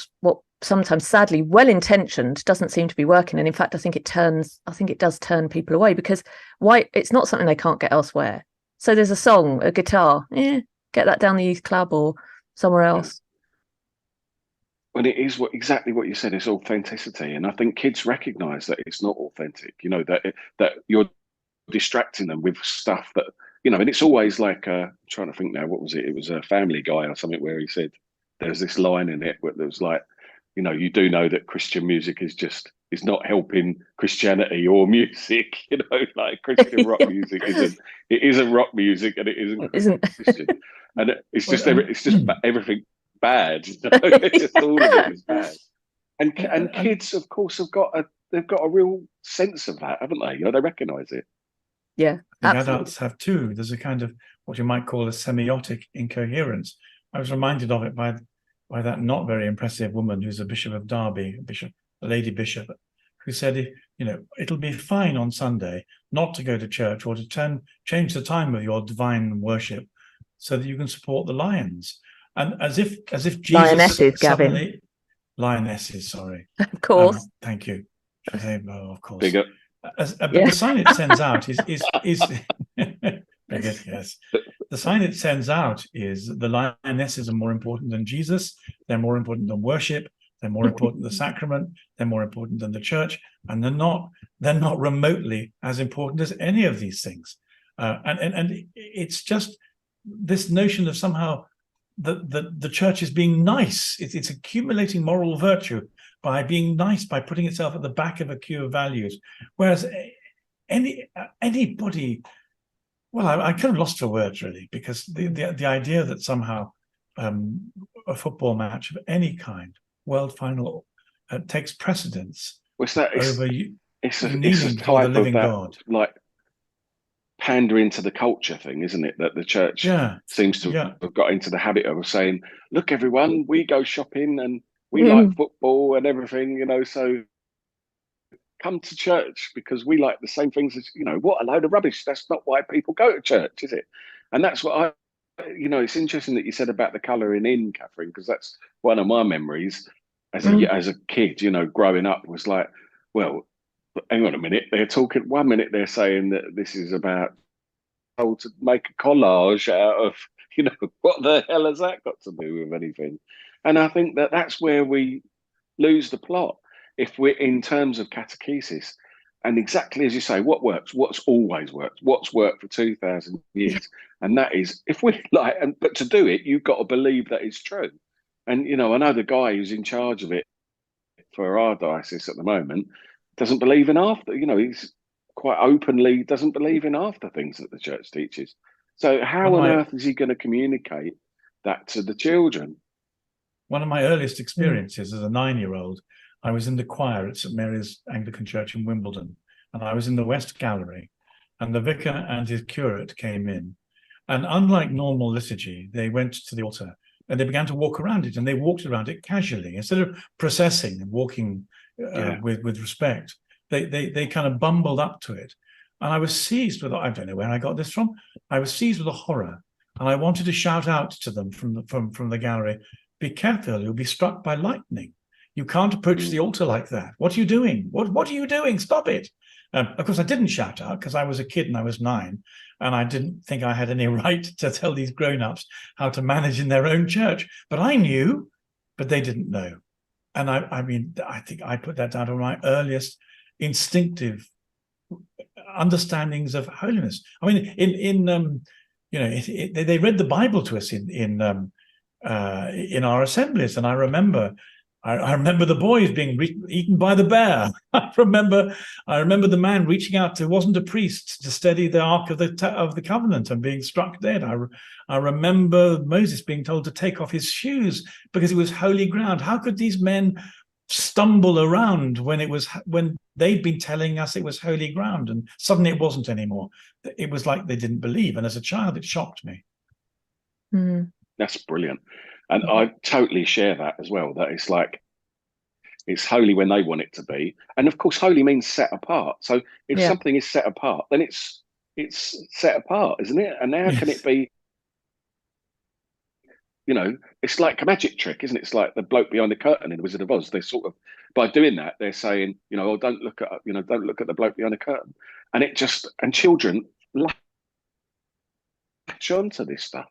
sometimes sadly well-intentioned doesn't seem to be working, and in fact I think it does turn people away, because why? It's not something they can't get elsewhere. So there's a song, a guitar, get that down the youth club or somewhere else. Well, it is exactly what you said. It's authenticity, and I think kids recognise that it's not authentic. That you're distracting them with stuff that and it's always like I'm trying to think now. What was it? It was a Family Guy or something where he said there's this line in it where there was like, you do know that Christian music is not helping Christianity or music. Like Christian rock music isn't rock music, and it isn't Christian, and it's just everything bad. It's just all of it is bad. And kids, of course, have got they've got a real sense of that, haven't they? You know, they recognise it. Yeah, I think absolutely. adults have too. There's a kind of what you might call a semiotic incoherence. I was reminded of it by that not very impressive woman who's a Bishop of Derby, a lady bishop, who said, you know, it'll be fine on Sunday not to go to church or to change the time of your divine worship so that you can support the lions. And as if Jesus Lionesses, suddenly, Gavin. Lionesses, sorry. Of course. Thank you. Of course. Bigger. But the sign it sends out is bigger, yes. The sign it sends out is the lionesses are more important than Jesus. They're more important than worship. They're more important than the sacrament. They're more important than the church, and they're not remotely as important as any of these things. And it's just this notion of somehow the church is being nice. It's accumulating moral virtue by being nice, by putting itself at the back of a queue of values. Whereas anybody, well, I kind of lost for words really, because the idea that somehow a football match of any kind, world final, takes precedence over you kneeling before the living God. Like pandering to the culture thing, isn't it? That the church seems to have got into the habit of saying, look, everyone, we go shopping and we like football and everything, you know, so come to church because we like the same things as, you know, what a load of rubbish. That's not why people go to church, is it? And that's what you know, it's interesting that you said about the colouring in, Catherine, because that's one of my memories as a kid, you know, growing up was like, well, hang on a minute, they're talking, 1 minute they're saying that this is about how to make a collage out of, you know, what the hell has that got to do with anything? And I think that that's where we lose the plot. If we're in terms of catechesis, and exactly as you say, what works, what's always worked, what's worked for 2,000 years. And that is, if we like, but to do it, you've got to believe that it's true. And, you know, I know the guy who's in charge of it for our diocese at the moment doesn't believe in after, you know, he's quite openly doesn't believe in after things that the church teaches. So how on earth is he going to communicate that to the children? One of my earliest experiences as a 9-year-old, I was in the choir at St Mary's Anglican Church in Wimbledon, and I was in the West Gallery, and the vicar and his curate came in. And unlike normal liturgy, they went to the altar and they began to walk around it, and they walked around it casually. Instead of processing and walking with respect, they kind of bumbled up to it. And I was seized with, I don't know where I got this from, I was seized with a horror. And I wanted to shout out to them from the gallery, be careful, you'll be struck by lightning. You can't approach the altar like that. What are you doing? What are you doing? Stop it. Of course, I didn't shout out because I was a kid and I was 9, and I didn't think I had any right to tell these grown-ups how to manage in their own church. But I knew, but they didn't know. And I mean, I think I put that down to my earliest instinctive understandings of holiness. I mean, you know, they read the Bible to us in our assemblies, and I remember the boys being eaten by the bear. I remember the man reaching out to, wasn't a priest, to steady the Ark of the Covenant and being struck dead. I remember Moses being told to take off his shoes because it was holy ground. How could these men stumble around when they'd been telling us it was holy ground, and suddenly it wasn't anymore? It was like they didn't believe, and as a child, it shocked me. That's brilliant. And I totally share that as well, that it's like, it's holy when they want it to be. And of course, holy means set apart. So if something is set apart, then it's set apart, isn't it? And how can it be, you know, it's like a magic trick, isn't it? It's like the bloke behind the curtain in The Wizard of Oz. They sort of, by doing that, they're saying, you know, oh, don't look at the bloke behind the curtain. And and children latch on to this stuff.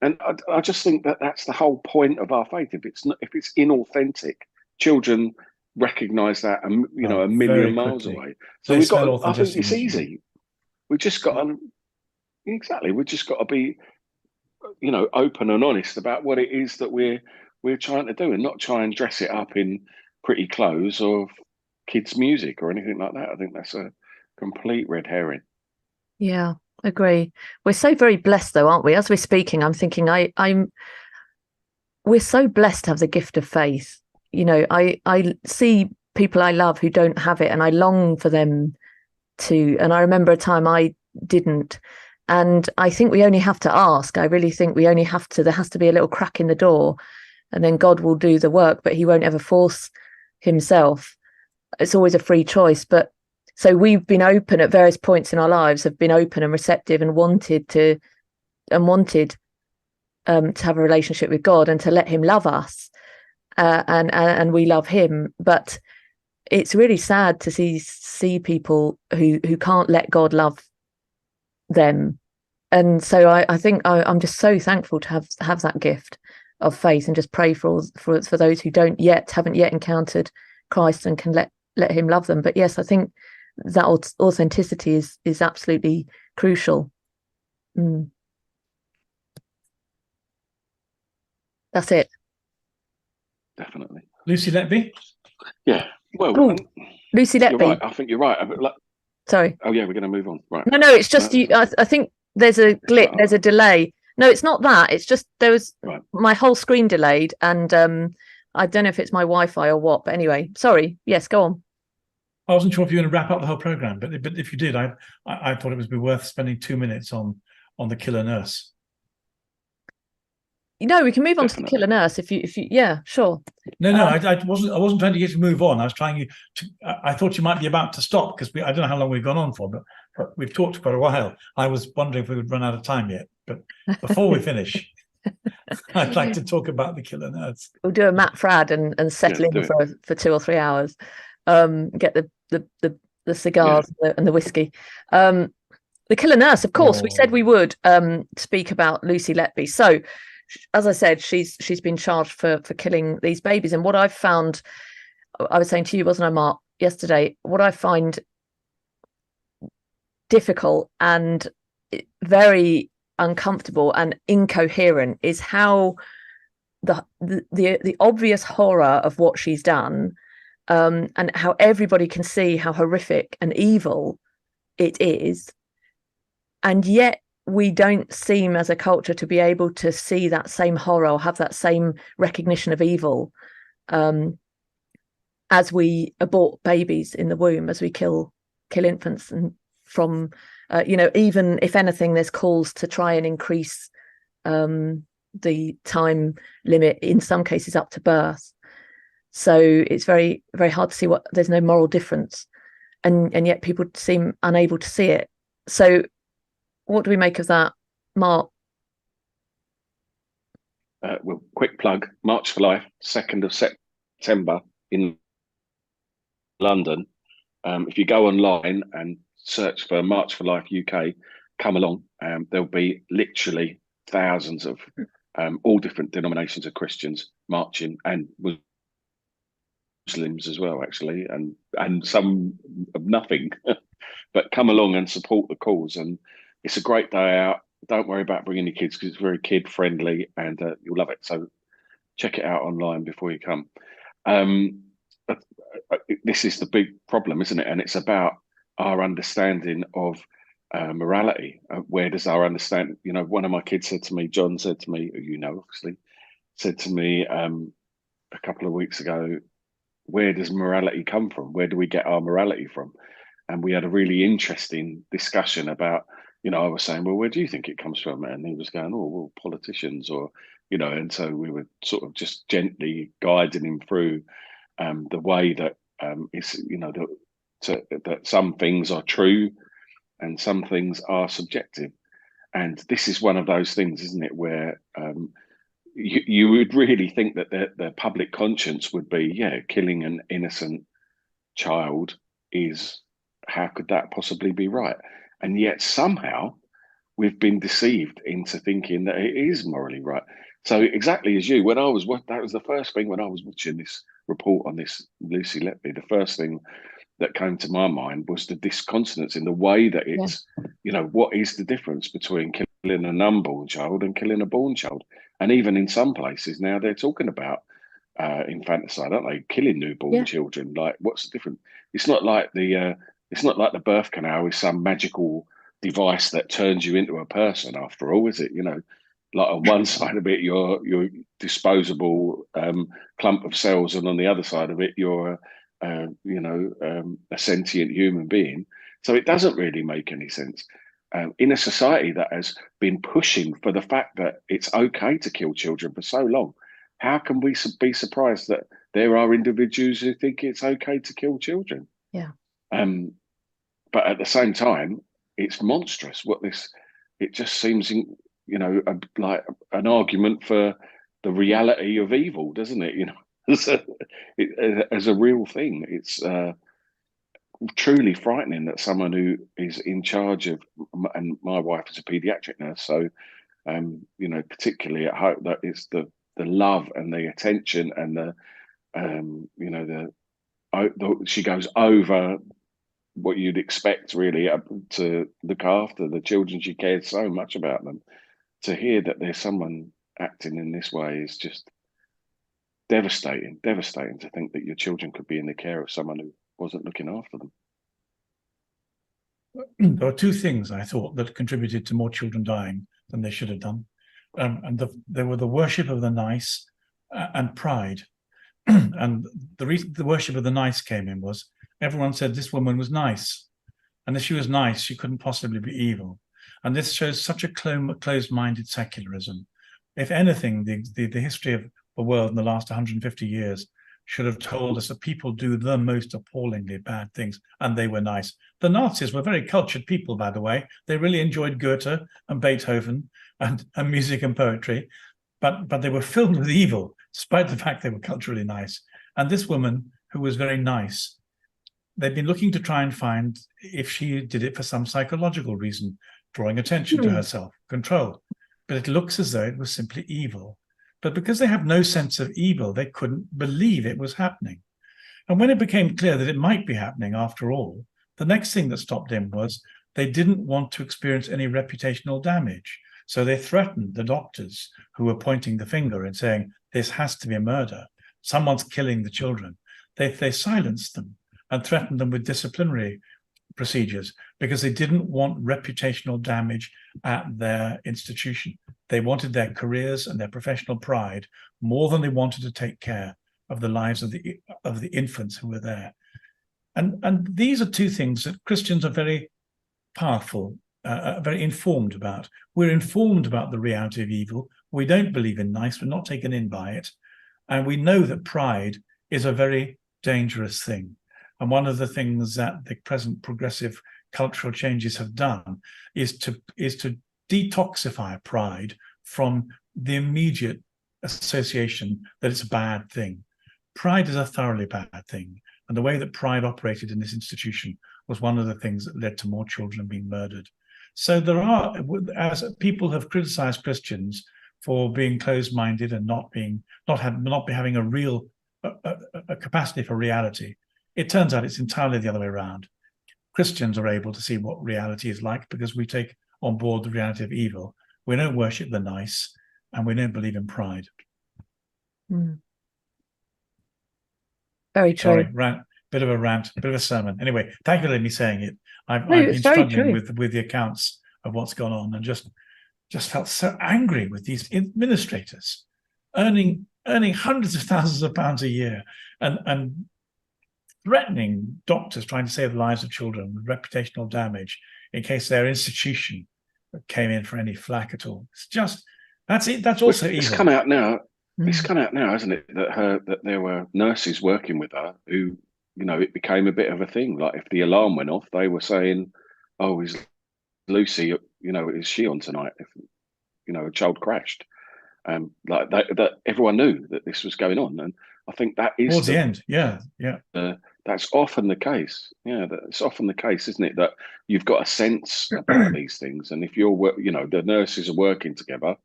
And I just think that that's the whole point of our faith. If it's inauthentic, children recognise that, you know, a million miles away. So I think it's easy. We just got to, we just got to be, you know, open and honest about what it is that we're trying to do, and not try and dress it up in pretty clothes or kids' music or anything like that. I think that's a complete red herring. Yeah. Agree. We're so very blessed though, aren't we? As we're speaking, I'm thinking we're so blessed to have the gift of faith. You know, I see people I love who don't have it, and I long for them to. And I remember a time I didn't. And I think we only have to ask. I really think we only have to, there has to be a little crack in the door, and then God will do the work, but he won't ever force himself. It's always a free choice. But so we've been open at various points in our lives, have been open and receptive and wanted to have a relationship with God and to let him love us. And we love him. But it's really sad to see people who can't let God love them. And so I think I'm just so thankful to have that gift of faith, and just pray for those who haven't yet encountered Christ and can let him love them. But yes, I think that authenticity is absolutely crucial. That's it. Definitely. Lucy Letby? Yeah. Well, Lucy Letby. You're right. I think you're right. Sorry. Oh yeah, we're going to move on. Right. No, it's just you. I think there's a glitch. There's a delay. No, it's not that. It's just there was my whole screen delayed, and I don't know if it's my Wi-Fi or what. But anyway, sorry. Yes, go on. I wasn't sure if you were going to wrap up the whole program, but if you did, I thought it would be worth spending 2 minutes on the killer nurse. We can move on to the killer nurse if you yeah, sure. No, I wasn't trying to get you to move on. I was trying to. I thought you might be about to stop, because I don't know how long we've gone on for, but we've talked for quite a while. I was wondering if we would run out of time yet. But before we finish, I'd like to talk about the killer nurse. We'll do a Matt Fradd and settle in for 2 or 3 hours. Get the cigars and the whiskey. The killer nurse, of course. We said we would speak about Lucy Letby. So, as I said, she's been charged for killing these babies. And what I've found, I was saying to you, wasn't I, Mark, yesterday, what I find difficult and very uncomfortable and incoherent is how the obvious horror of what she's done, and how everybody can see how horrific and evil it is, and yet we don't seem as a culture to be able to see that same horror or have that same recognition of evil, as we abort babies in the womb, as we kill infants. And from even if anything, there's calls to try and increase the time limit, in some cases up to birth. So it's very, very hard to see there's no moral difference, and yet people seem unable to see it. So what do we make of that, Mark? Well, quick plug: March for Life, 2nd of September in London. If you go online and search for March for Life UK, come along. There'll be literally thousands of all different denominations of Christians marching, and Muslims as well, actually, and some of nothing. But come along and support the cause. And it's a great day out. Don't worry about bringing your kids, because it's very kid friendly, and you'll love it. So check it out online before you come. This is the big problem, isn't it? And it's about our understanding of morality. Where does our understanding? One of my kids said to me, John said to me, obviously, said to me a couple of weeks ago, where does morality come from? Where do we get our morality from? And we had a really interesting discussion about, I was saying, well, where do you think it comes from? And he was going, oh, well, politicians, or, and so we were sort of just gently guiding him through the way that that some things are true and some things are subjective. And this is one of those things, isn't it, where you would really think that their public conscience would be, killing an innocent child how could that possibly be right? And yet somehow we've been deceived into thinking that it is morally right. So exactly as you, that was the first thing when I was watching this report on this Lucy Letby, the first thing that came to my mind was the disconsonance in the way that it's, what is the difference between killing an unborn child and killing a born child? And even in some places now they're talking about infanticide, aren't they? Killing newborn children. Like, what's the difference? It's not like the birth canal is some magical device that turns you into a person, after all, is it? Like on one side of it, you're disposable clump of cells, and on the other side of it, you're a sentient human being. So it doesn't really make any sense. In a society that has been pushing for the fact that it's okay to kill children for so long, how can we be surprised that there are individuals who think it's okay to kill children? Yeah. But at the same time, it's monstrous. It just seems, like an argument for the reality of evil, doesn't it? As a real thing. It's truly frightening that someone who is in charge of, and my wife is a paediatric nurse, so particularly at home, that it's the love and the attention and she goes over what you'd expect really to look after the children. She cared so much about them. To hear that there's someone acting in this way is just devastating to think that your children could be in the care of someone who wasn't looking after them. There are two things I thought that contributed to more children dying than they should have done. There were the worship of the nice and pride. And the reason the worship of the nice came in was everyone said this woman was nice. And if she was nice, she couldn't possibly be evil. And this shows such a closed-minded secularism. If anything, the history of the world in the last 150 years should have told us that people do the most appallingly bad things, and they were nice. The Nazis were very cultured people, by the way. They really enjoyed Goethe and Beethoven and music and poetry, but they were filled with evil, despite the fact they were culturally nice. And this woman, who was very nice, they've been looking to try and find if she did it for some psychological reason, drawing attention to herself, control. But it looks as though it was simply evil. But because they have no sense of evil, they couldn't believe it was happening. And when it became clear that it might be happening after all, the next thing that stopped him was they didn't want to experience any reputational damage. So they threatened the doctors who were pointing the finger and saying, this has to be a murder. Someone's killing the children. They silenced them and threatened them with disciplinary procedures because they didn't want reputational damage at their institution. They wanted their careers and their professional pride more than they wanted to take care of the lives of the infants who were there. And these are two things that Christians are very powerful, very informed about. We're informed about the reality of evil. We don't believe in nice. We're not taken in by it. And we know that pride is a very dangerous thing. And one of the things that the present progressive cultural changes have done is to detoxify pride from the immediate association that it's a bad thing. Pride is a thoroughly bad thing. And the way that pride operated in this institution was one of the things that led to more children being murdered. So there are, as people have criticized Christians for being closed-minded and not having a real a capacity for reality, it turns out it's entirely the other way around. Christians are able to see what reality is like because we take on board the reality of evil. We don't worship the nice, and we don't believe in pride. Mm. Very true. Sorry, bit of a sermon. Anyway, thank you for letting me saying it. I've been struggling with the accounts of what's gone on and just felt so angry with these administrators earning hundreds of thousands of pounds a year and threatening doctors trying to save the lives of children with reputational damage in case their institution came in for any flack at all. It's just, that's it. That's also evil. It's come out now. It's come out now, hasn't it, that there were nurses working with her who, it became a bit of a thing. Like if the alarm went off, they were saying, "Oh, is Lucy? Is she on tonight?" If a child crashed, like that everyone knew that this was going on, and I think that is towards the end. Yeah. That's often the case. Yeah, that's often the case, isn't it? That you've got a sense about these things, and if the nurses are working together,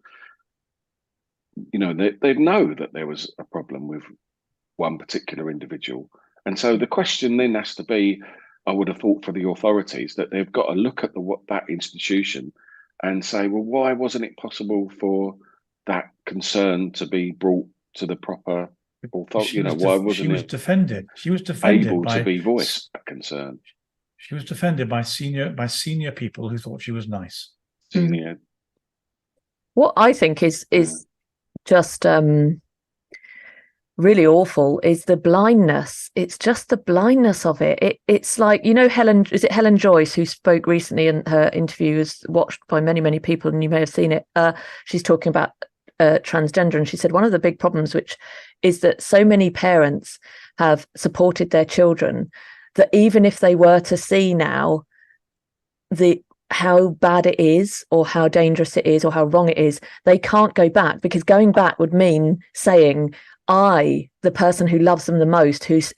they know that there was a problem with one particular individual. And so the question then has to be, I would have thought for the authorities, that they've got to look at that institution and say, well, why wasn't it possible for that concern to be brought to the proper authority? Why wasn't she was defended? She was defended able to be voiced that concern. She was defended by senior people who thought she was nice. Senior. What I think is just really awful is the blindness. It's just the blindness of it. It's like, you know, Helen Joyce, who spoke recently, and her interview was watched by many people, and you may have seen it. She's talking about transgender, and she said one of the big problems, which is that so many parents have supported their children, that even if they were to see now how bad it is, or how dangerous it is, or how wrong it is, they can't go back, because going back would mean saying, I, the person who loves them the most, who's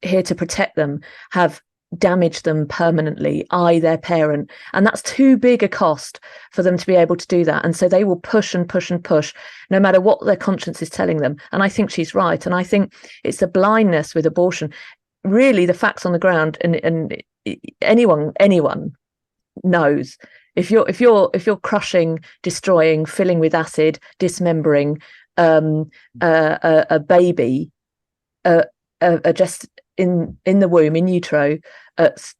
here to protect them, have damaged them permanently. I, their parent. And that's too big a cost for them to be able to do that. And so they will push and push and push, no matter what their conscience is telling them. And I think she's right. And I think it's the blindness with abortion. Really, the facts on the ground, and anyone knows, if you're crushing, destroying, filling with acid, dismembering a baby just in the womb, in utero, at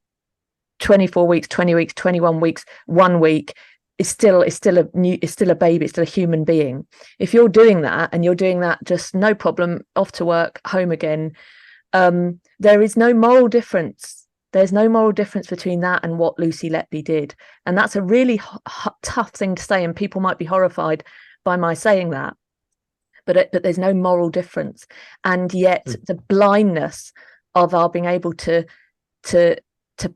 24 weeks, 20 weeks, 21 weeks, 1 week, is still a baby, it's still a human being. If you're doing that, and you're doing that just no problem, off to work, home again, there is no moral difference. There's no moral difference between that and what Lucy Letby did. And that's a really tough thing to say, and people might be horrified by my saying that. But there's no moral difference. And yet the blindness of our being able to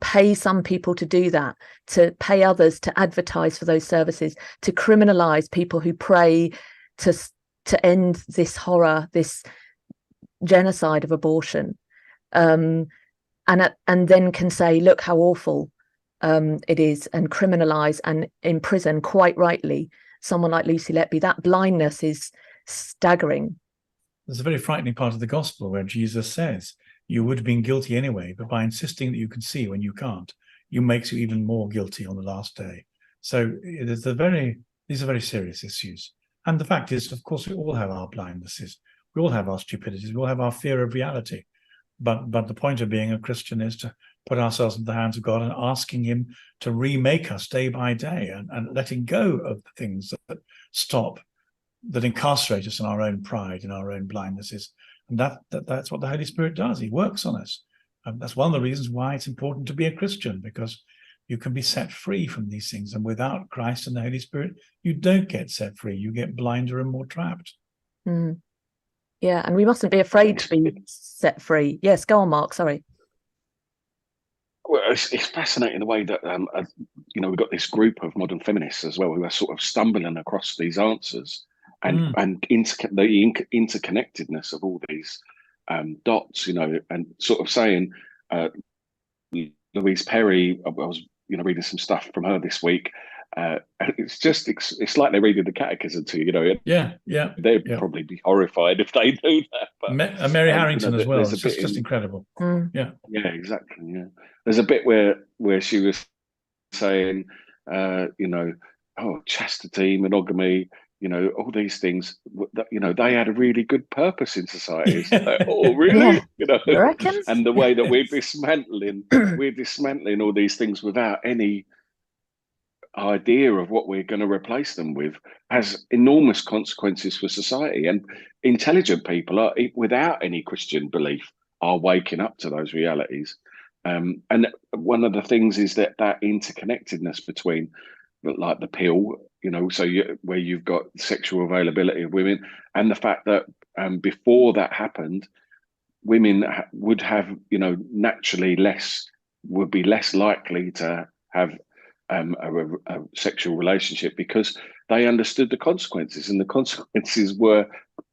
pay some people to do that, to pay others to advertise for those services, to criminalize people who pray to end this horror, this genocide of abortion, and then can say, look how awful it is, and criminalize and imprison, quite rightly, someone like Lucy Letby. That blindness is staggering. There's a very frightening part of the gospel where Jesus says, you would have been guilty anyway, but by insisting that you can see when you can't, you makes you even more guilty on the last day. So these are very serious issues. And the fact is, of course, we all have our blindnesses. We all have our stupidities. We all have our fear of reality. But the point of being a Christian is to put ourselves in the hands of God and asking him to remake us day by day, and letting go of the things that incarcerate us in our own pride and our own blindnesses. And that's what the Holy Spirit does. He works on us. That's one of the reasons why it's important to be a Christian, because you can be set free from these things. And without Christ and the Holy Spirit, you don't get set free. You get blinder and more trapped. Mm. Yeah, and we mustn't be afraid to be set free. Yes, go on, Mark. Sorry. Well, it's fascinating the way that we've got this group of modern feminists as well, who are sort of stumbling across these answers, and the interconnectedness of all these dots, and sort of saying, Louise Perry, I was reading some stuff from her this week. It's like they're reading the catechism to you. They'd probably be horrified if they knew that. But Mary Harrington as well. It's just incredible. Yeah, exactly. Yeah, there's a bit where she was saying, chastity, monogamy, all these things, they had a really good purpose in society. It's like, oh, really? And the way that we're dismantling all these things without any idea of what we're going to replace them with has enormous consequences for society. And intelligent people without any Christian belief are waking up to those realities. And one of the things is that interconnectedness between, like, the pill, where you've got sexual availability of women, and the fact that before that happened, women would have, naturally would be less likely to have a sexual relationship, because they understood the consequences, and the consequences were,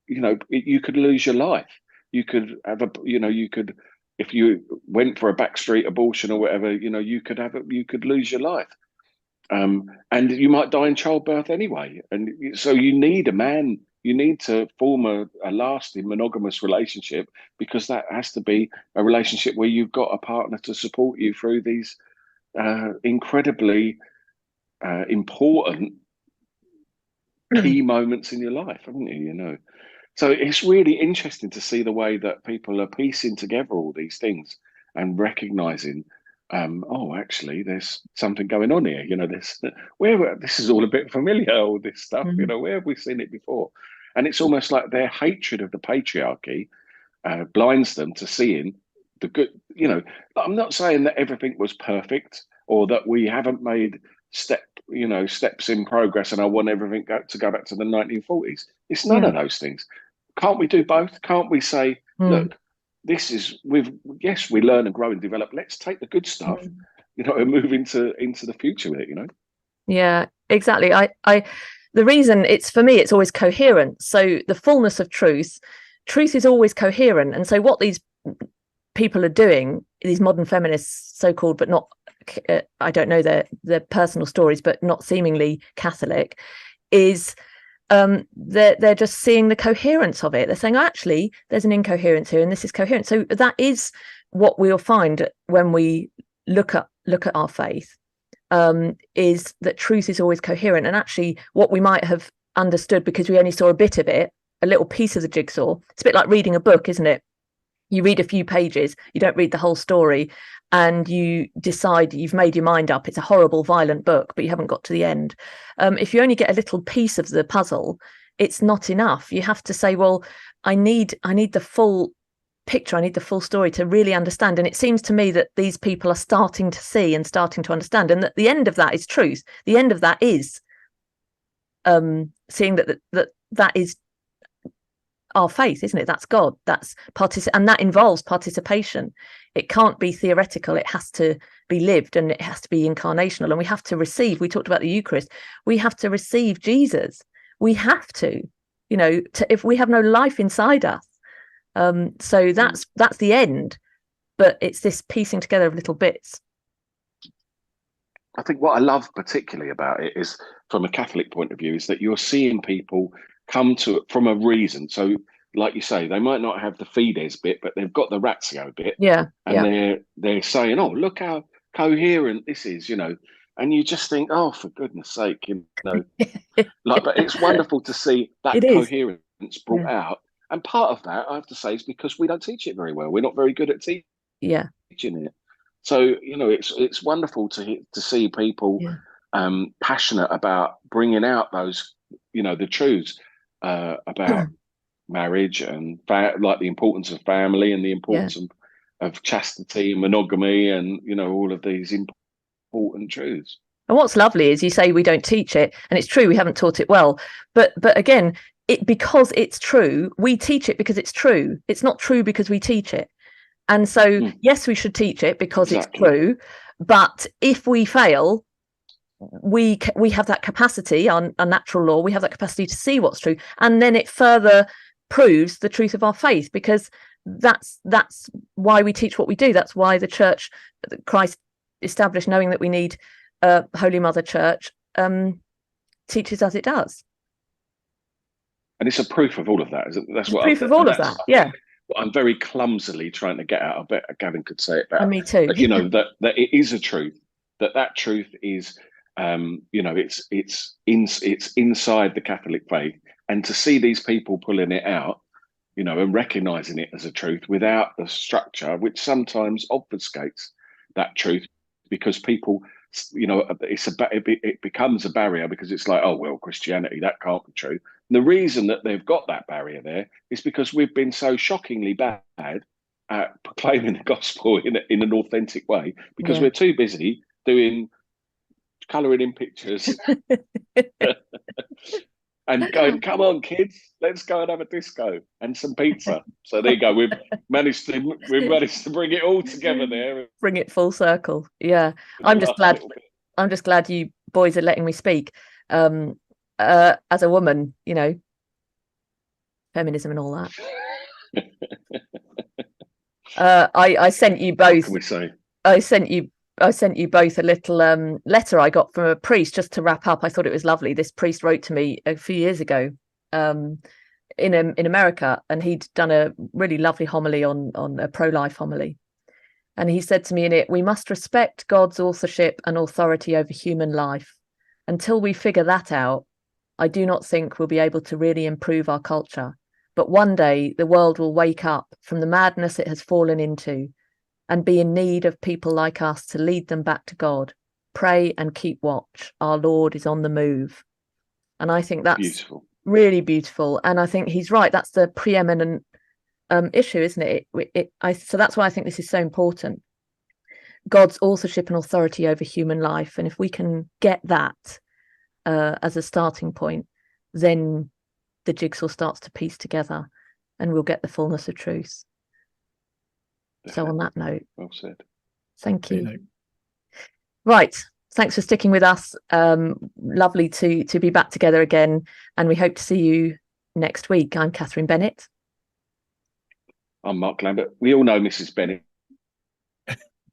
you could lose your life. You could have if you went for a backstreet abortion or whatever, you could lose your life. And you might die in childbirth anyway. And so you need a man, you need to form a lasting monogamous relationship, because that has to be a relationship where you've got a partner to support you through these incredibly important key moments in your life, haven't you? So it's really interesting to see the way that people are piecing together all these things and recognizing, actually, there's something going on here. This is all a bit familiar, all this stuff. Where have we seen it before? And it's almost like their hatred of the patriarchy blinds them to seeing the good. I'm not saying that everything was perfect or that we haven't made steps in progress and I want everything to go back to the 1940s. It's none of those things. Can't we do both? Can't we say, look, this is yes, we learn and grow and develop. Let's take the good stuff, and move into the future with it, Yeah, exactly. The reason it's, for me, it's always coherent. So the fullness of truth is always coherent. And so what these people are doing, these modern feminists, so-called, but not, I don't know their personal stories, but not seemingly Catholic, is they're just seeing the coherence of it. They're saying, actually, there's an incoherence here, and this is coherent. So that is what we'll find when we look at our faith, is that truth is always coherent. And actually, what we might have understood because we only saw a bit of it, a little piece of the jigsaw, it's a bit like reading a book, isn't it? You read a few pages, you don't read the whole story, and you decide, you've made your mind up, it's a horrible, violent book, but you haven't got to the end. If you only get a little piece of the puzzle, it's not enough. You have to say, well, I need the full picture, I need the full story to really understand. And it seems to me that these people are starting to see and starting to understand, and that the end of that is truth. The end of that is seeing that is our faith, isn't it? That's God. That's and that involves participation. It can't be theoretical. It has to be lived, and it has to be incarnational. And we have to receive. We talked about the Eucharist. We have to receive Jesus. We have to, if we have no life inside us. So that's the end. But it's this piecing together of little bits. I think what I love particularly about it is, from a Catholic point of view, is that you're seeing people come to it from a reason. So, like you say, they might not have the fides bit, but they've got the ratio bit. Yeah. And they're saying, "Oh, look how coherent this is," and you just think, "Oh, for goodness sake," But it's wonderful to see that coherence brought out. And part of that, I have to say, is because we don't teach it very well. We're not very good at teaching it. So it's wonderful to see people passionate about bringing out those, the truths about marriage and like the importance of family and the importance of chastity and monogamy and all of these important truths. And what's lovely is you say we don't teach it, and it's true, we haven't taught it well. But again, because it's true, we teach it because it's true. It's not true because we teach it. And so, yes, we should teach it because it's true. But if we fail, we have that capacity, our natural law, we have that capacity to see what's true. And then it further proves the truth of our faith, because that's why we teach what we do. That's why the church, Christ established, knowing that we need a Holy Mother Church, teaches as it does. And it's a proof of all of that. That's what proof of all of that. Yeah. What I'm very clumsily trying to get at. I bet Gavin could say it better. And me too. But, that it is a truth. That truth is, it's inside the Catholic faith, and to see these people pulling it out, and recognizing it as a truth without the structure, which sometimes obfuscates that truth, because people, it becomes a barrier, because it's like, oh well, Christianity, that can't be true. And the reason that they've got that barrier there is because we've been so shockingly bad at proclaiming the gospel in an authentic way, because we're too busy colouring in pictures and going, come on kids, let's go and have a disco and some pizza. So there you go, we've managed to bring it all together there, bring it full circle. I'm just glad you boys are letting me speak as a woman, feminism and all that. I sent you both. What can we say? I sent you both a little letter I got from a priest, just to wrap up. I thought it was lovely. This priest wrote to me a few years ago in America, and he'd done a really lovely homily on a pro-life homily. And he said to me in it, "We must respect God's authorship and authority over human life. Until we figure that out, I do not think we'll be able to really improve our culture. But one day the world will wake up from the madness it has fallen into and be in need of people like us to lead them back to God. Pray and keep watch. Our Lord is on the move." And I think that's beautiful. really beautiful. And I think he's right. That's the preeminent issue, isn't it? So that's why I think this is so important. God's authorship and authority over human life. And if we can get that as a starting point, then the jigsaw starts to piece together and we'll get the fullness of truth. So on that note, well said. Thank you. Right. Thanks for sticking with us. Lovely to be back together again. And we hope to see you next week. I'm Catherine Bennett. I'm Mark Lambert. We all know Mrs. Bennett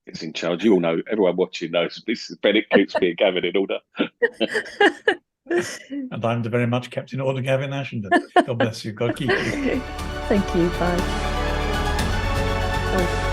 is in charge. You all know, everyone watching knows Mrs. Bennett keeps me and Gavin in order. And I'm the very much kept in order Gavin Ashenden. God bless you. God keep you. Thank you. Bye. Oh.